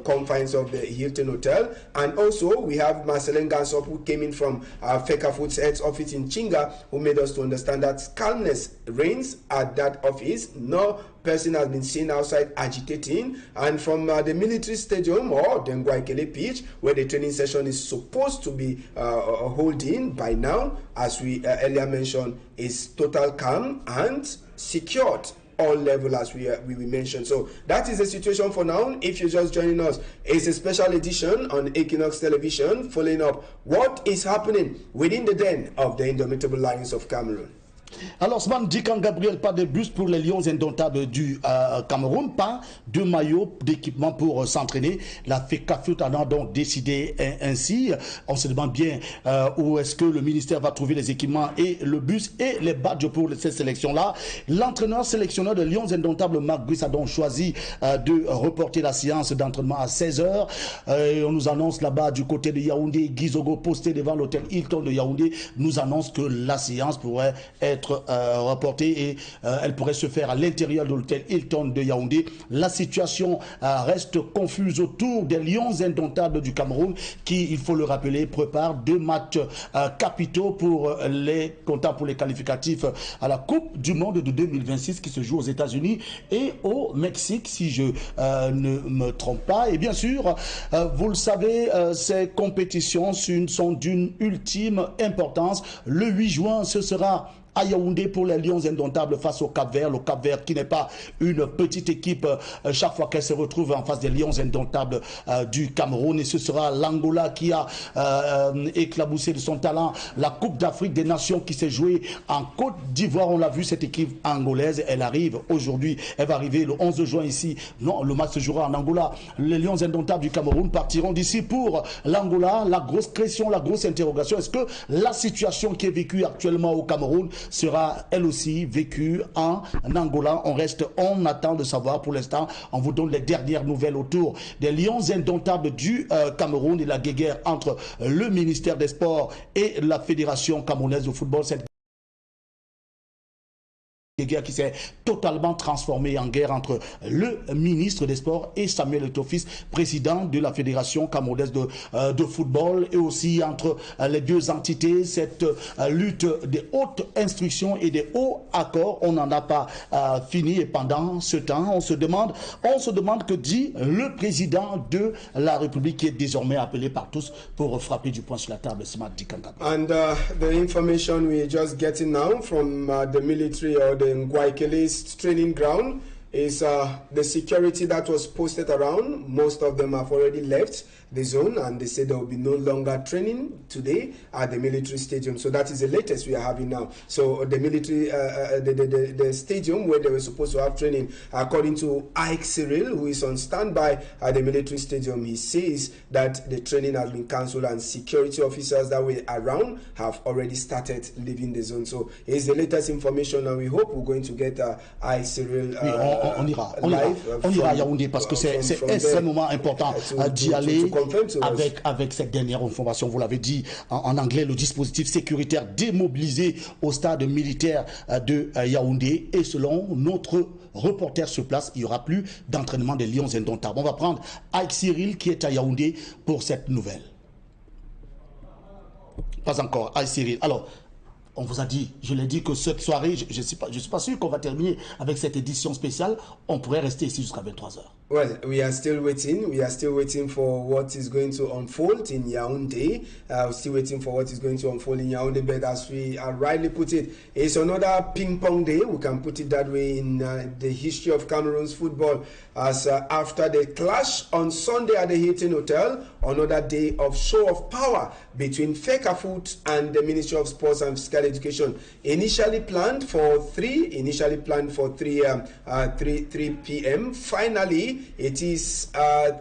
confines of the Hilton Hotel. And also, we have Marcelin Gansop, who came in from Fecafoot's head office in Chinga, who made us to understand that calmness reigns at that office. No person has been seen outside agitating. And from the military stadium or the Ngouaikele pitch, where the training session is supposed to be holding by now, as we earlier mentioned, is total calm and secured all level, as we mentioned. So that is the situation for now. If you're just joining us, it's a special edition on Equinox Television, following up what is happening within the den of the Indomitable Lions of Cameroon. Alors, Sman Dikan Gabriel, pas de bus pour les Lions indomptables du Cameroun, pas de maillot d'équipement pour s'entraîner. La FECAFOOT en a donc décidé ainsi. On se demande bien où est-ce que le ministère va trouver les équipements et le bus et les badges pour cette sélection-là. L'entraîneur sélectionneur de Lions indomptables, Marc Brice, a donc choisi de reporter la séance d'entraînement à 16h. On nous annonce là-bas du côté de Yaoundé, Gizogo posté devant l'hôtel Hilton de Yaoundé, nous annonce que la séance pourrait être reportée et elle pourrait se faire à l'intérieur de l'hôtel Hilton de Yaoundé. La situation reste confuse autour des Lions indomptables du Cameroun qui, il faut le rappeler, préparent 2 matchs capitaux pour les qualificatifs à la Coupe du Monde de 2026 qui se joue aux États-Unis et au Mexique, si je ne me trompe pas. Et bien sûr, vous le savez, ces compétitions sont d'une ultime importance. Le 8 juin, ce sera à Yaoundé pour les Lions indomptables face au Cap-Vert. Le Cap-Vert qui n'est pas une petite équipe chaque fois qu'elle se retrouve en face des Lions indomptables du Cameroun. Et ce sera l'Angola qui a éclaboussé de son talent la Coupe d'Afrique des Nations qui s'est jouée en Côte d'Ivoire. On l'a vu, cette équipe angolaise, elle arrive aujourd'hui. Elle va arriver le 11 juin ici. Non, le match se jouera en Angola. Les Lions indomptables du Cameroun partiront d'ici pour l'Angola. La grosse question, la grosse interrogation, est-ce que la situation qui est vécue actuellement au Cameroun sera elle aussi vécue en Angola? On attend de savoir. Pour l'instant, on vous donne les dernières nouvelles autour des Lions indomptables du Cameroun et la guéguerre entre le ministère des Sports et la Fédération camerounaise de football. guerre qui s'est totalement transformée en guerre entre le ministre des Sports et Samuel Eto'o-Fils, président de la Fédération camerounaise de football, et aussi entre les deux entités, cette lutte des hautes instructions et des hauts accords. On n'en a pas fini, et pendant ce temps, on se demande que dit le président de la République, qui est désormais appelé par tous pour frapper du poing sur la table ce matin. And the information we're just getting now from the military or the Ngwaikele's training ground is the security that was posted around. Most of them have already left the zone, and they said there will be no longer training today at the military stadium. So that is the latest we are having now. So the military, the stadium where they were supposed to have training, according to Ike Cyril, who is on standby at the military stadium, he says that the training has been cancelled and security officers that were around have already started leaving the zone. So it's the latest information, and we hope we're going to get Ike Cyril on ira à Yaoundé, parce que c'est extrêmement important d'y aller avec cette dernière information. Vous l'avez dit en anglais, le dispositif sécuritaire démobilisé au stade militaire de Yaoundé, et selon notre reporter sur place, il n'y aura plus d'entraînement des Lions indomptables. On va prendre Ike Cyril qui est à Yaoundé pour cette nouvelle. Pas encore, Ike Cyril. Alors, on vous a dit, je l'ai dit, que cette soirée, je ne suis pas sûr qu'on va terminer avec cette édition spéciale. On pourrait rester ici jusqu'à 23h. Well, we are still waiting. We are still waiting for what is going to unfold in Yaoundé. We're still waiting for what is going to unfold in Yaoundé. But as we rightly put it, it's another ping-pong day. We can put it that way in the history of Cameroon's football. As after the clash on Sunday at the Hilton Hotel, another day of show of power between Fecafoot and the Ministry of Sports and Physical Education. Initially planned for 3 p.m. Finally, it is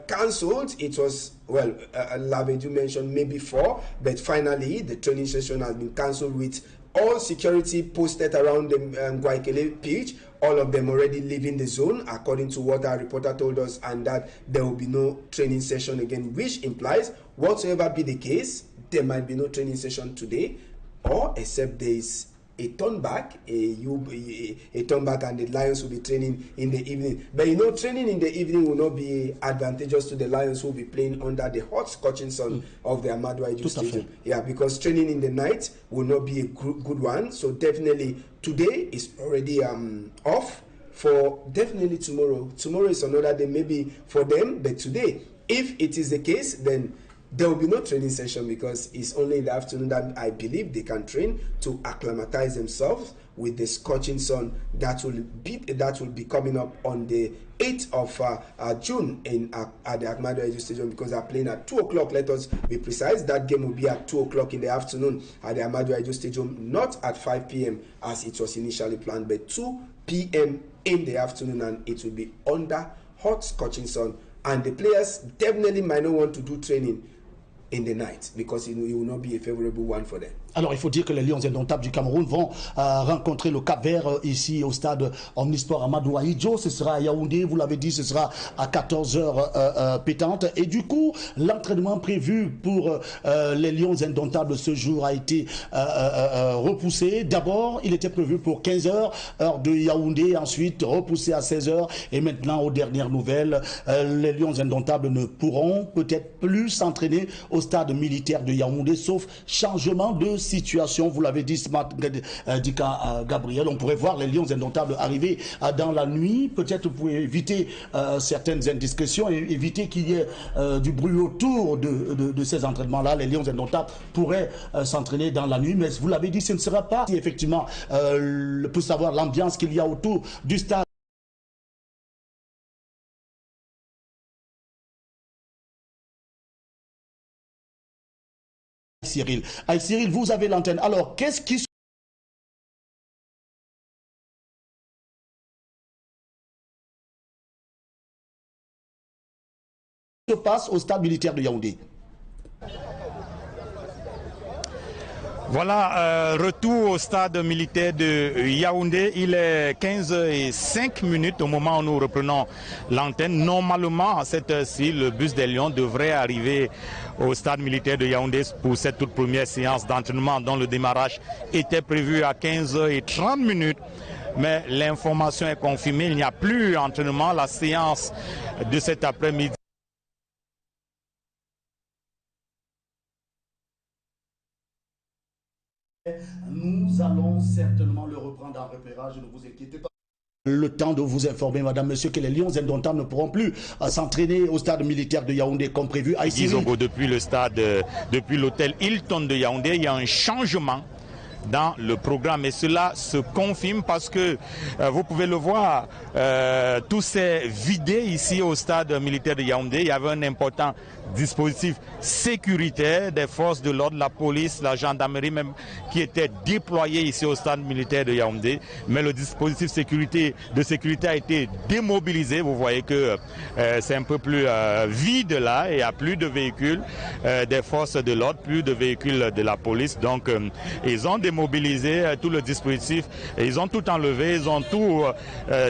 cancelled. It was, well, Lavedu mentioned maybe 4, but finally the training session has been cancelled with all security posted around the Ngwaikele pitch. All of them already leaving the zone, according to what our reporter told us, and that there will be no training session again, which implies, whatsoever be the case, there might be no training session today, or except there is a turn back, a turn back, and the Lions will be training in the evening. But you know, training in the evening will not be advantageous to the Lions, who will be playing under the hot scorching sun of the Amadou Ahidjo Stadium. Yeah, because training in the night will not be a good one. So definitely today is already off. For definitely tomorrow. Tomorrow is another day, maybe for them, but today, if it is the case, then there will be no training session, because it's only in the afternoon that I believe they can train to acclimatize themselves with the scorching sun that will be coming up on the 8th of June at the Amadou Ahidjo Stadium, because they're playing at 2 o'clock. Let us be precise. That game will be at 2 o'clock in the afternoon at the Amadou Ahidjo Stadium, not at 5 p.m. as it was initially planned, but 2 p.m. in the afternoon, and it will be under hot scorching sun. And the players definitely might not want to do training in the night, because it will not be a favorable one for them. Alors, il faut dire que les Lions indomptables du Cameroun vont rencontrer le Cap-Vert ici au stade Omnisport Amadou Ahidjo. Ce sera à Yaoundé, vous l'avez dit, ce sera à 14h pétante. Et du coup, l'entraînement prévu pour les Lions indomptables ce jour a été repoussé. D'abord, il était prévu pour 15h, heure de Yaoundé, ensuite repoussé à 16h. Et maintenant, aux dernières nouvelles, les Lions indomptables ne pourront peut-être plus s'entraîner au stade militaire de Yaoundé, sauf changement de situation. Vous l'avez dit ce matin, Gabriel, on pourrait voir les Lions indomptables arriver dans la nuit. Peut-être vous pouvez éviter certaines indiscrétions et éviter qu'il y ait du bruit autour de ces entraînements-là. Les Lions indomptables pourraient s'entraîner dans la nuit, mais vous l'avez dit, ce ne sera pas si effectivement peut savoir l'ambiance qu'il y a autour du stade. Cyril. Cyril, vous avez l'antenne. Alors, qu'est-ce qui se passe au stade militaire de Yaoundé? Voilà, retour au stade militaire de Yaoundé. Il est 15h05 au moment où nous reprenons l'antenne. Normalement, à cette heure-ci, le bus des Lions devrait arriver au stade militaire de Yaoundé pour cette toute première séance d'entraînement dont le démarrage était prévu à 15h30. mais l'information est confirmée. Il n'y a plus entraînement. La séance de cet après-midi nous allons certainement le reprendre en repérage, ne vous inquiétez pas. Le temps de vous informer, madame, monsieur, que les Lions indomptables ne pourront plus s'entraîner au stade militaire de Yaoundé comme prévu. Gizogo, depuis le stade, depuis l'hôtel Hilton de Yaoundé, il y a un changement dans le programme et cela se confirme parce que vous pouvez le voir, tout s'est vidé ici au stade militaire de Yaoundé. Il y avait un important dispositif sécuritaire des forces de l'ordre, la police, la gendarmerie même qui étaient déployés ici au stade militaire de Yaoundé, mais le dispositif de sécurité a été démobilisé. Vous voyez que c'est un peu plus vide là, et il n'y a plus de véhicules des forces de l'ordre, plus de véhicules de la police, donc ils ont démobilisé tout le dispositif, et ils ont tout enlevé, ils ont tout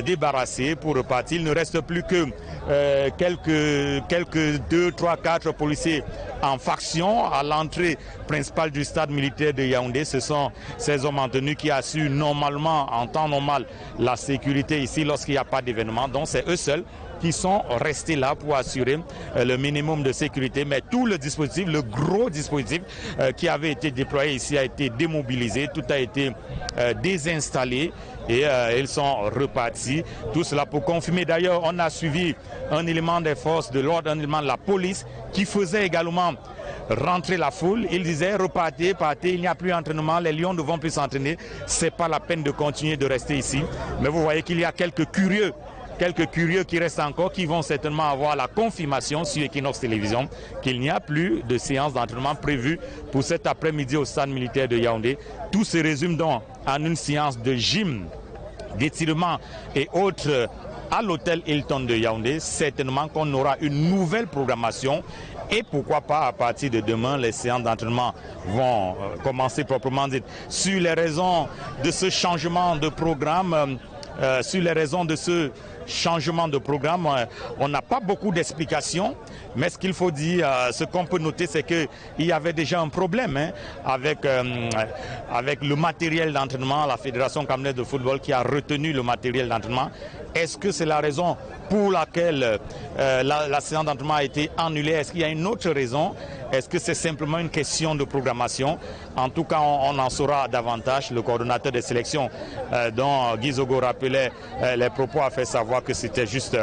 débarrassé pour repartir. Il ne reste plus que quelques 2, 3, 4 policiers en faction à l'entrée principale du stade militaire de Yaoundé. Ce sont ces hommes en tenue qui assurent normalement, en temps normal, la sécurité ici lorsqu'il n'y a pas d'événement. Donc c'est eux seuls qui sont restés là pour assurer le minimum de sécurité. Mais tout le dispositif, le gros dispositif qui avait été déployé ici a été démobilisé, tout a été désinstallé et ils sont repartis. Tout cela pour confirmer. D'ailleurs, on a suivi un élément des forces de l'ordre, un élément de la police qui faisait également rentrer la foule. Il disait repartez, partez, il n'y a plus d'entraînement, les Lions ne vont plus s'entraîner, c'est pas la peine de continuer de rester ici. Mais vous voyez qu'il y a quelques curieux qui restent encore, qui vont certainement avoir la confirmation sur Equinox Télévision qu'il n'y a plus de séance d'entraînement prévue pour cet après-midi au stade militaire de Yaoundé. Tout se résume donc en une séance de gym, d'étirement et autres à l'hôtel Hilton de Yaoundé. Certainement qu'on aura une nouvelle programmation. Et pourquoi pas, à partir de demain, les séances d'entraînement vont commencer proprement dit. Sur les raisons de ce changement de programme, on n'a pas beaucoup d'explications, mais ce qu'il faut dire, ce qu'on peut noter, c'est qu'il y avait déjà un problème avec le matériel d'entraînement, la Fédération camerounaise de football qui a retenu le matériel d'entraînement. Est-ce que c'est la raison pour laquelle la séance d'entraînement a été annulée? Est-ce qu'il y a une autre raison? Est-ce que c'est simplement une question de programmation? En tout cas, on en saura davantage. Le coordonnateur des sélections dont Gizogo rappelait les propos a fait savoir que c'était juste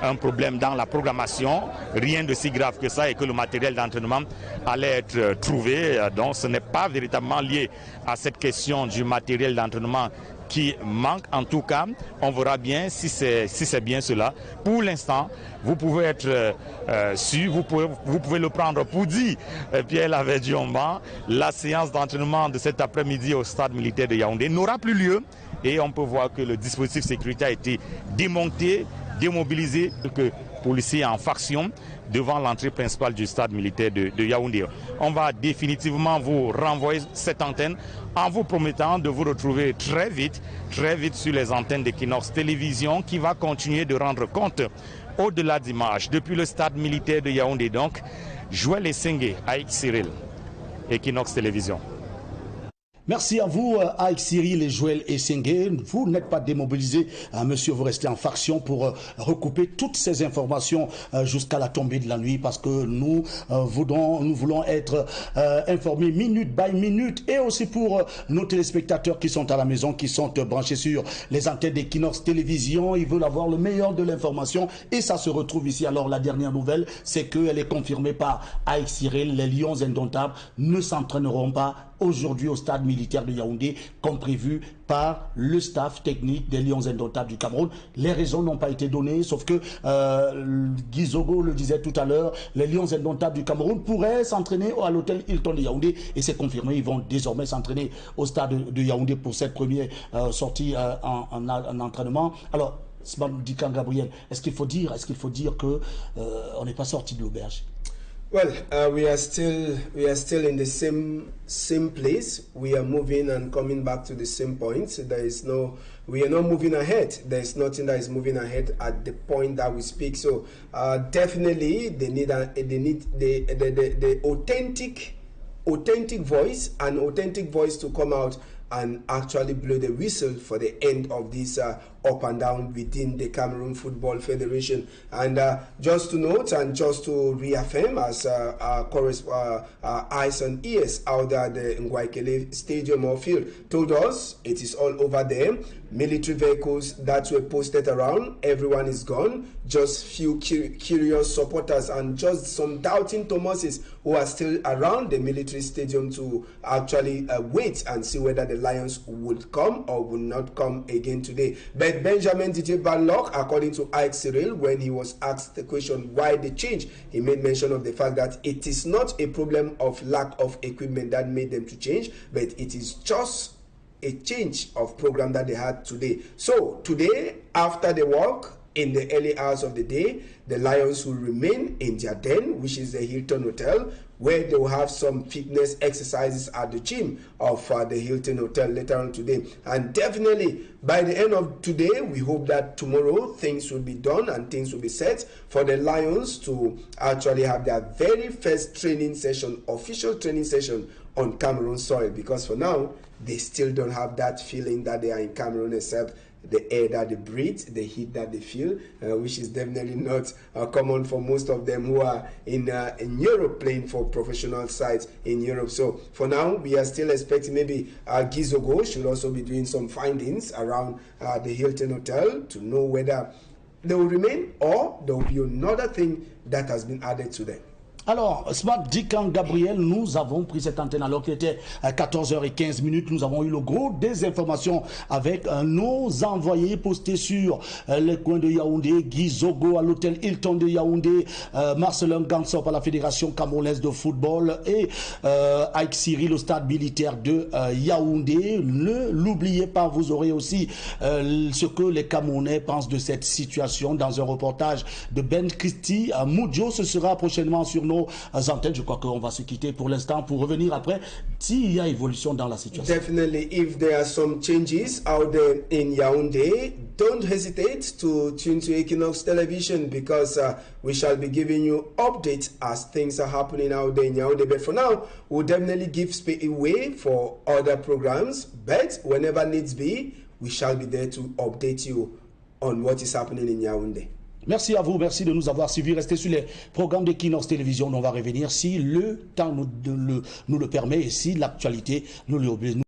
un problème dans la programmation, rien de si grave que ça, et que le matériel d'entraînement allait être trouvé. Donc ce n'est pas véritablement lié à cette question du matériel d'entraînement qui manque. En tout cas, on verra bien si c'est bien cela. Pour l'instant, vous pouvez être sûr, vous pouvez le prendre pour dit Pierre Lavediomba, la séance d'entraînement de cet après-midi au stade militaire de Yaoundé n'aura plus lieu, et on peut voir que le dispositif sécurité a été démonté, démobilisé, quelques policiers en faction devant l'entrée principale du stade militaire de Yaoundé. On va définitivement vous renvoyer cette antenne en vous promettant de vous retrouver très vite sur les antennes d'Equinox Télévision, qui va continuer de rendre compte au-delà d'images. Depuis le stade militaire de Yaoundé, donc, Joël Essengé, Aïk Cyril, Equinox Télévision. Merci à vous, Aïk Cyril et Joël Essengé. Vous n'êtes pas démobilisés, monsieur, vous restez en faction pour recouper toutes ces informations jusqu'à la tombée de la nuit, parce que nous voulons être informés minute by minute, et aussi pour nos téléspectateurs qui sont à la maison, qui sont branchés sur les antennes d'Equinox Télévision. Ils veulent avoir le meilleur de l'information, et ça se retrouve ici. Alors la dernière nouvelle, c'est qu'elle est confirmée par Aïk Cyril. Les Lions indomptables ne s'entraîneront pas aujourd'hui au stade militaire de Yaoundé, comme prévu par le staff technique des Lions indomptables du Cameroun. Les raisons n'ont pas été données, sauf que Gizogo le disait tout à l'heure, les Lions indomptables du Cameroun pourraient s'entraîner à l'hôtel Hilton de Yaoundé, et c'est confirmé, ils vont désormais s'entraîner au stade de Yaoundé pour cette première sortie en entraînement. Alors, Dikan Gabriel, est-ce qu'il faut dire que on n'est pas sorti de l'auberge? Well, we are still in the same place. We are moving and coming back to the same point. We are not moving ahead. There is nothing that is moving ahead at the point that we speak. So definitely they need the authentic voice, an authentic voice to come out and actually blow the whistle for the end of this up and down within the Cameroon Football Federation. And just to note and just to reaffirm, as our eyes and ears out there at the Ngwaikele Stadium or field told us, it is all over there. Military vehicles that were posted around, everyone is gone. Just few curious supporters and just some doubting Thomases who are still around the military stadium to actually wait and see whether the Lions would come or would not come again today. But Benjamin DJ Banlock, according to Ike Cyril, when he was asked the question why the change, he made mention of the fact that it is not a problem of lack of equipment that made them to change, but it is just a change of program that they had today. So today, after the walk, in the early hours of the day, the Lions will remain in their den, which is the Hilton Hotel, where they will have some fitness exercises at the gym of the Hilton Hotel later on today. And definitely, by the end of today, we hope that tomorrow things will be done and things will be set for the Lions to actually have their very first training session, official training session on Cameroon soil. Because for now, they still don't have that feeling that they are in Cameroon, except the air that they breathe, the heat that they feel, which is definitely not common for most of them who are in Europe playing for professional sides in Europe. So for now, we are still expecting maybe Gizogo should also be doing some findings around the Hilton Hotel to know whether they will remain or there will be another thing that has been added to them. Alors, Smart Dikan Gabriel, nous avons pris cette antenne alors qu'il était à 14h15. Nous avons eu le gros des informations avec nos envoyés postés sur les coins de Yaoundé, Guy Zogo à l'hôtel Hilton de Yaoundé, Marcelin Gansop à la Fédération camerounaise de football et Ike Cyril au stade militaire de Yaoundé. Ne l'oubliez pas, vous aurez aussi ce que les Camerounais pensent de cette situation dans un reportage de Ben Christie. Moudjo, ce sera prochainement sur nos antennes. Je crois qu'on va se quitter pour l'instant pour revenir après s'il y a évolution dans la situation. Definitely, if there are some changes out there in Yaoundé, don't hesitate to tune to Equinox Television because we shall be giving you updates as things are happening out there in Yaoundé. But for now, we'll definitely give way for other programs. But whenever needs be, we shall be there to update you on what is happening in Yaoundé. Merci à vous, merci de nous avoir suivis. Restez sur les programmes d'Equinox Télévision. On va revenir si le temps nous le permet et si l'actualité nous l'oblige.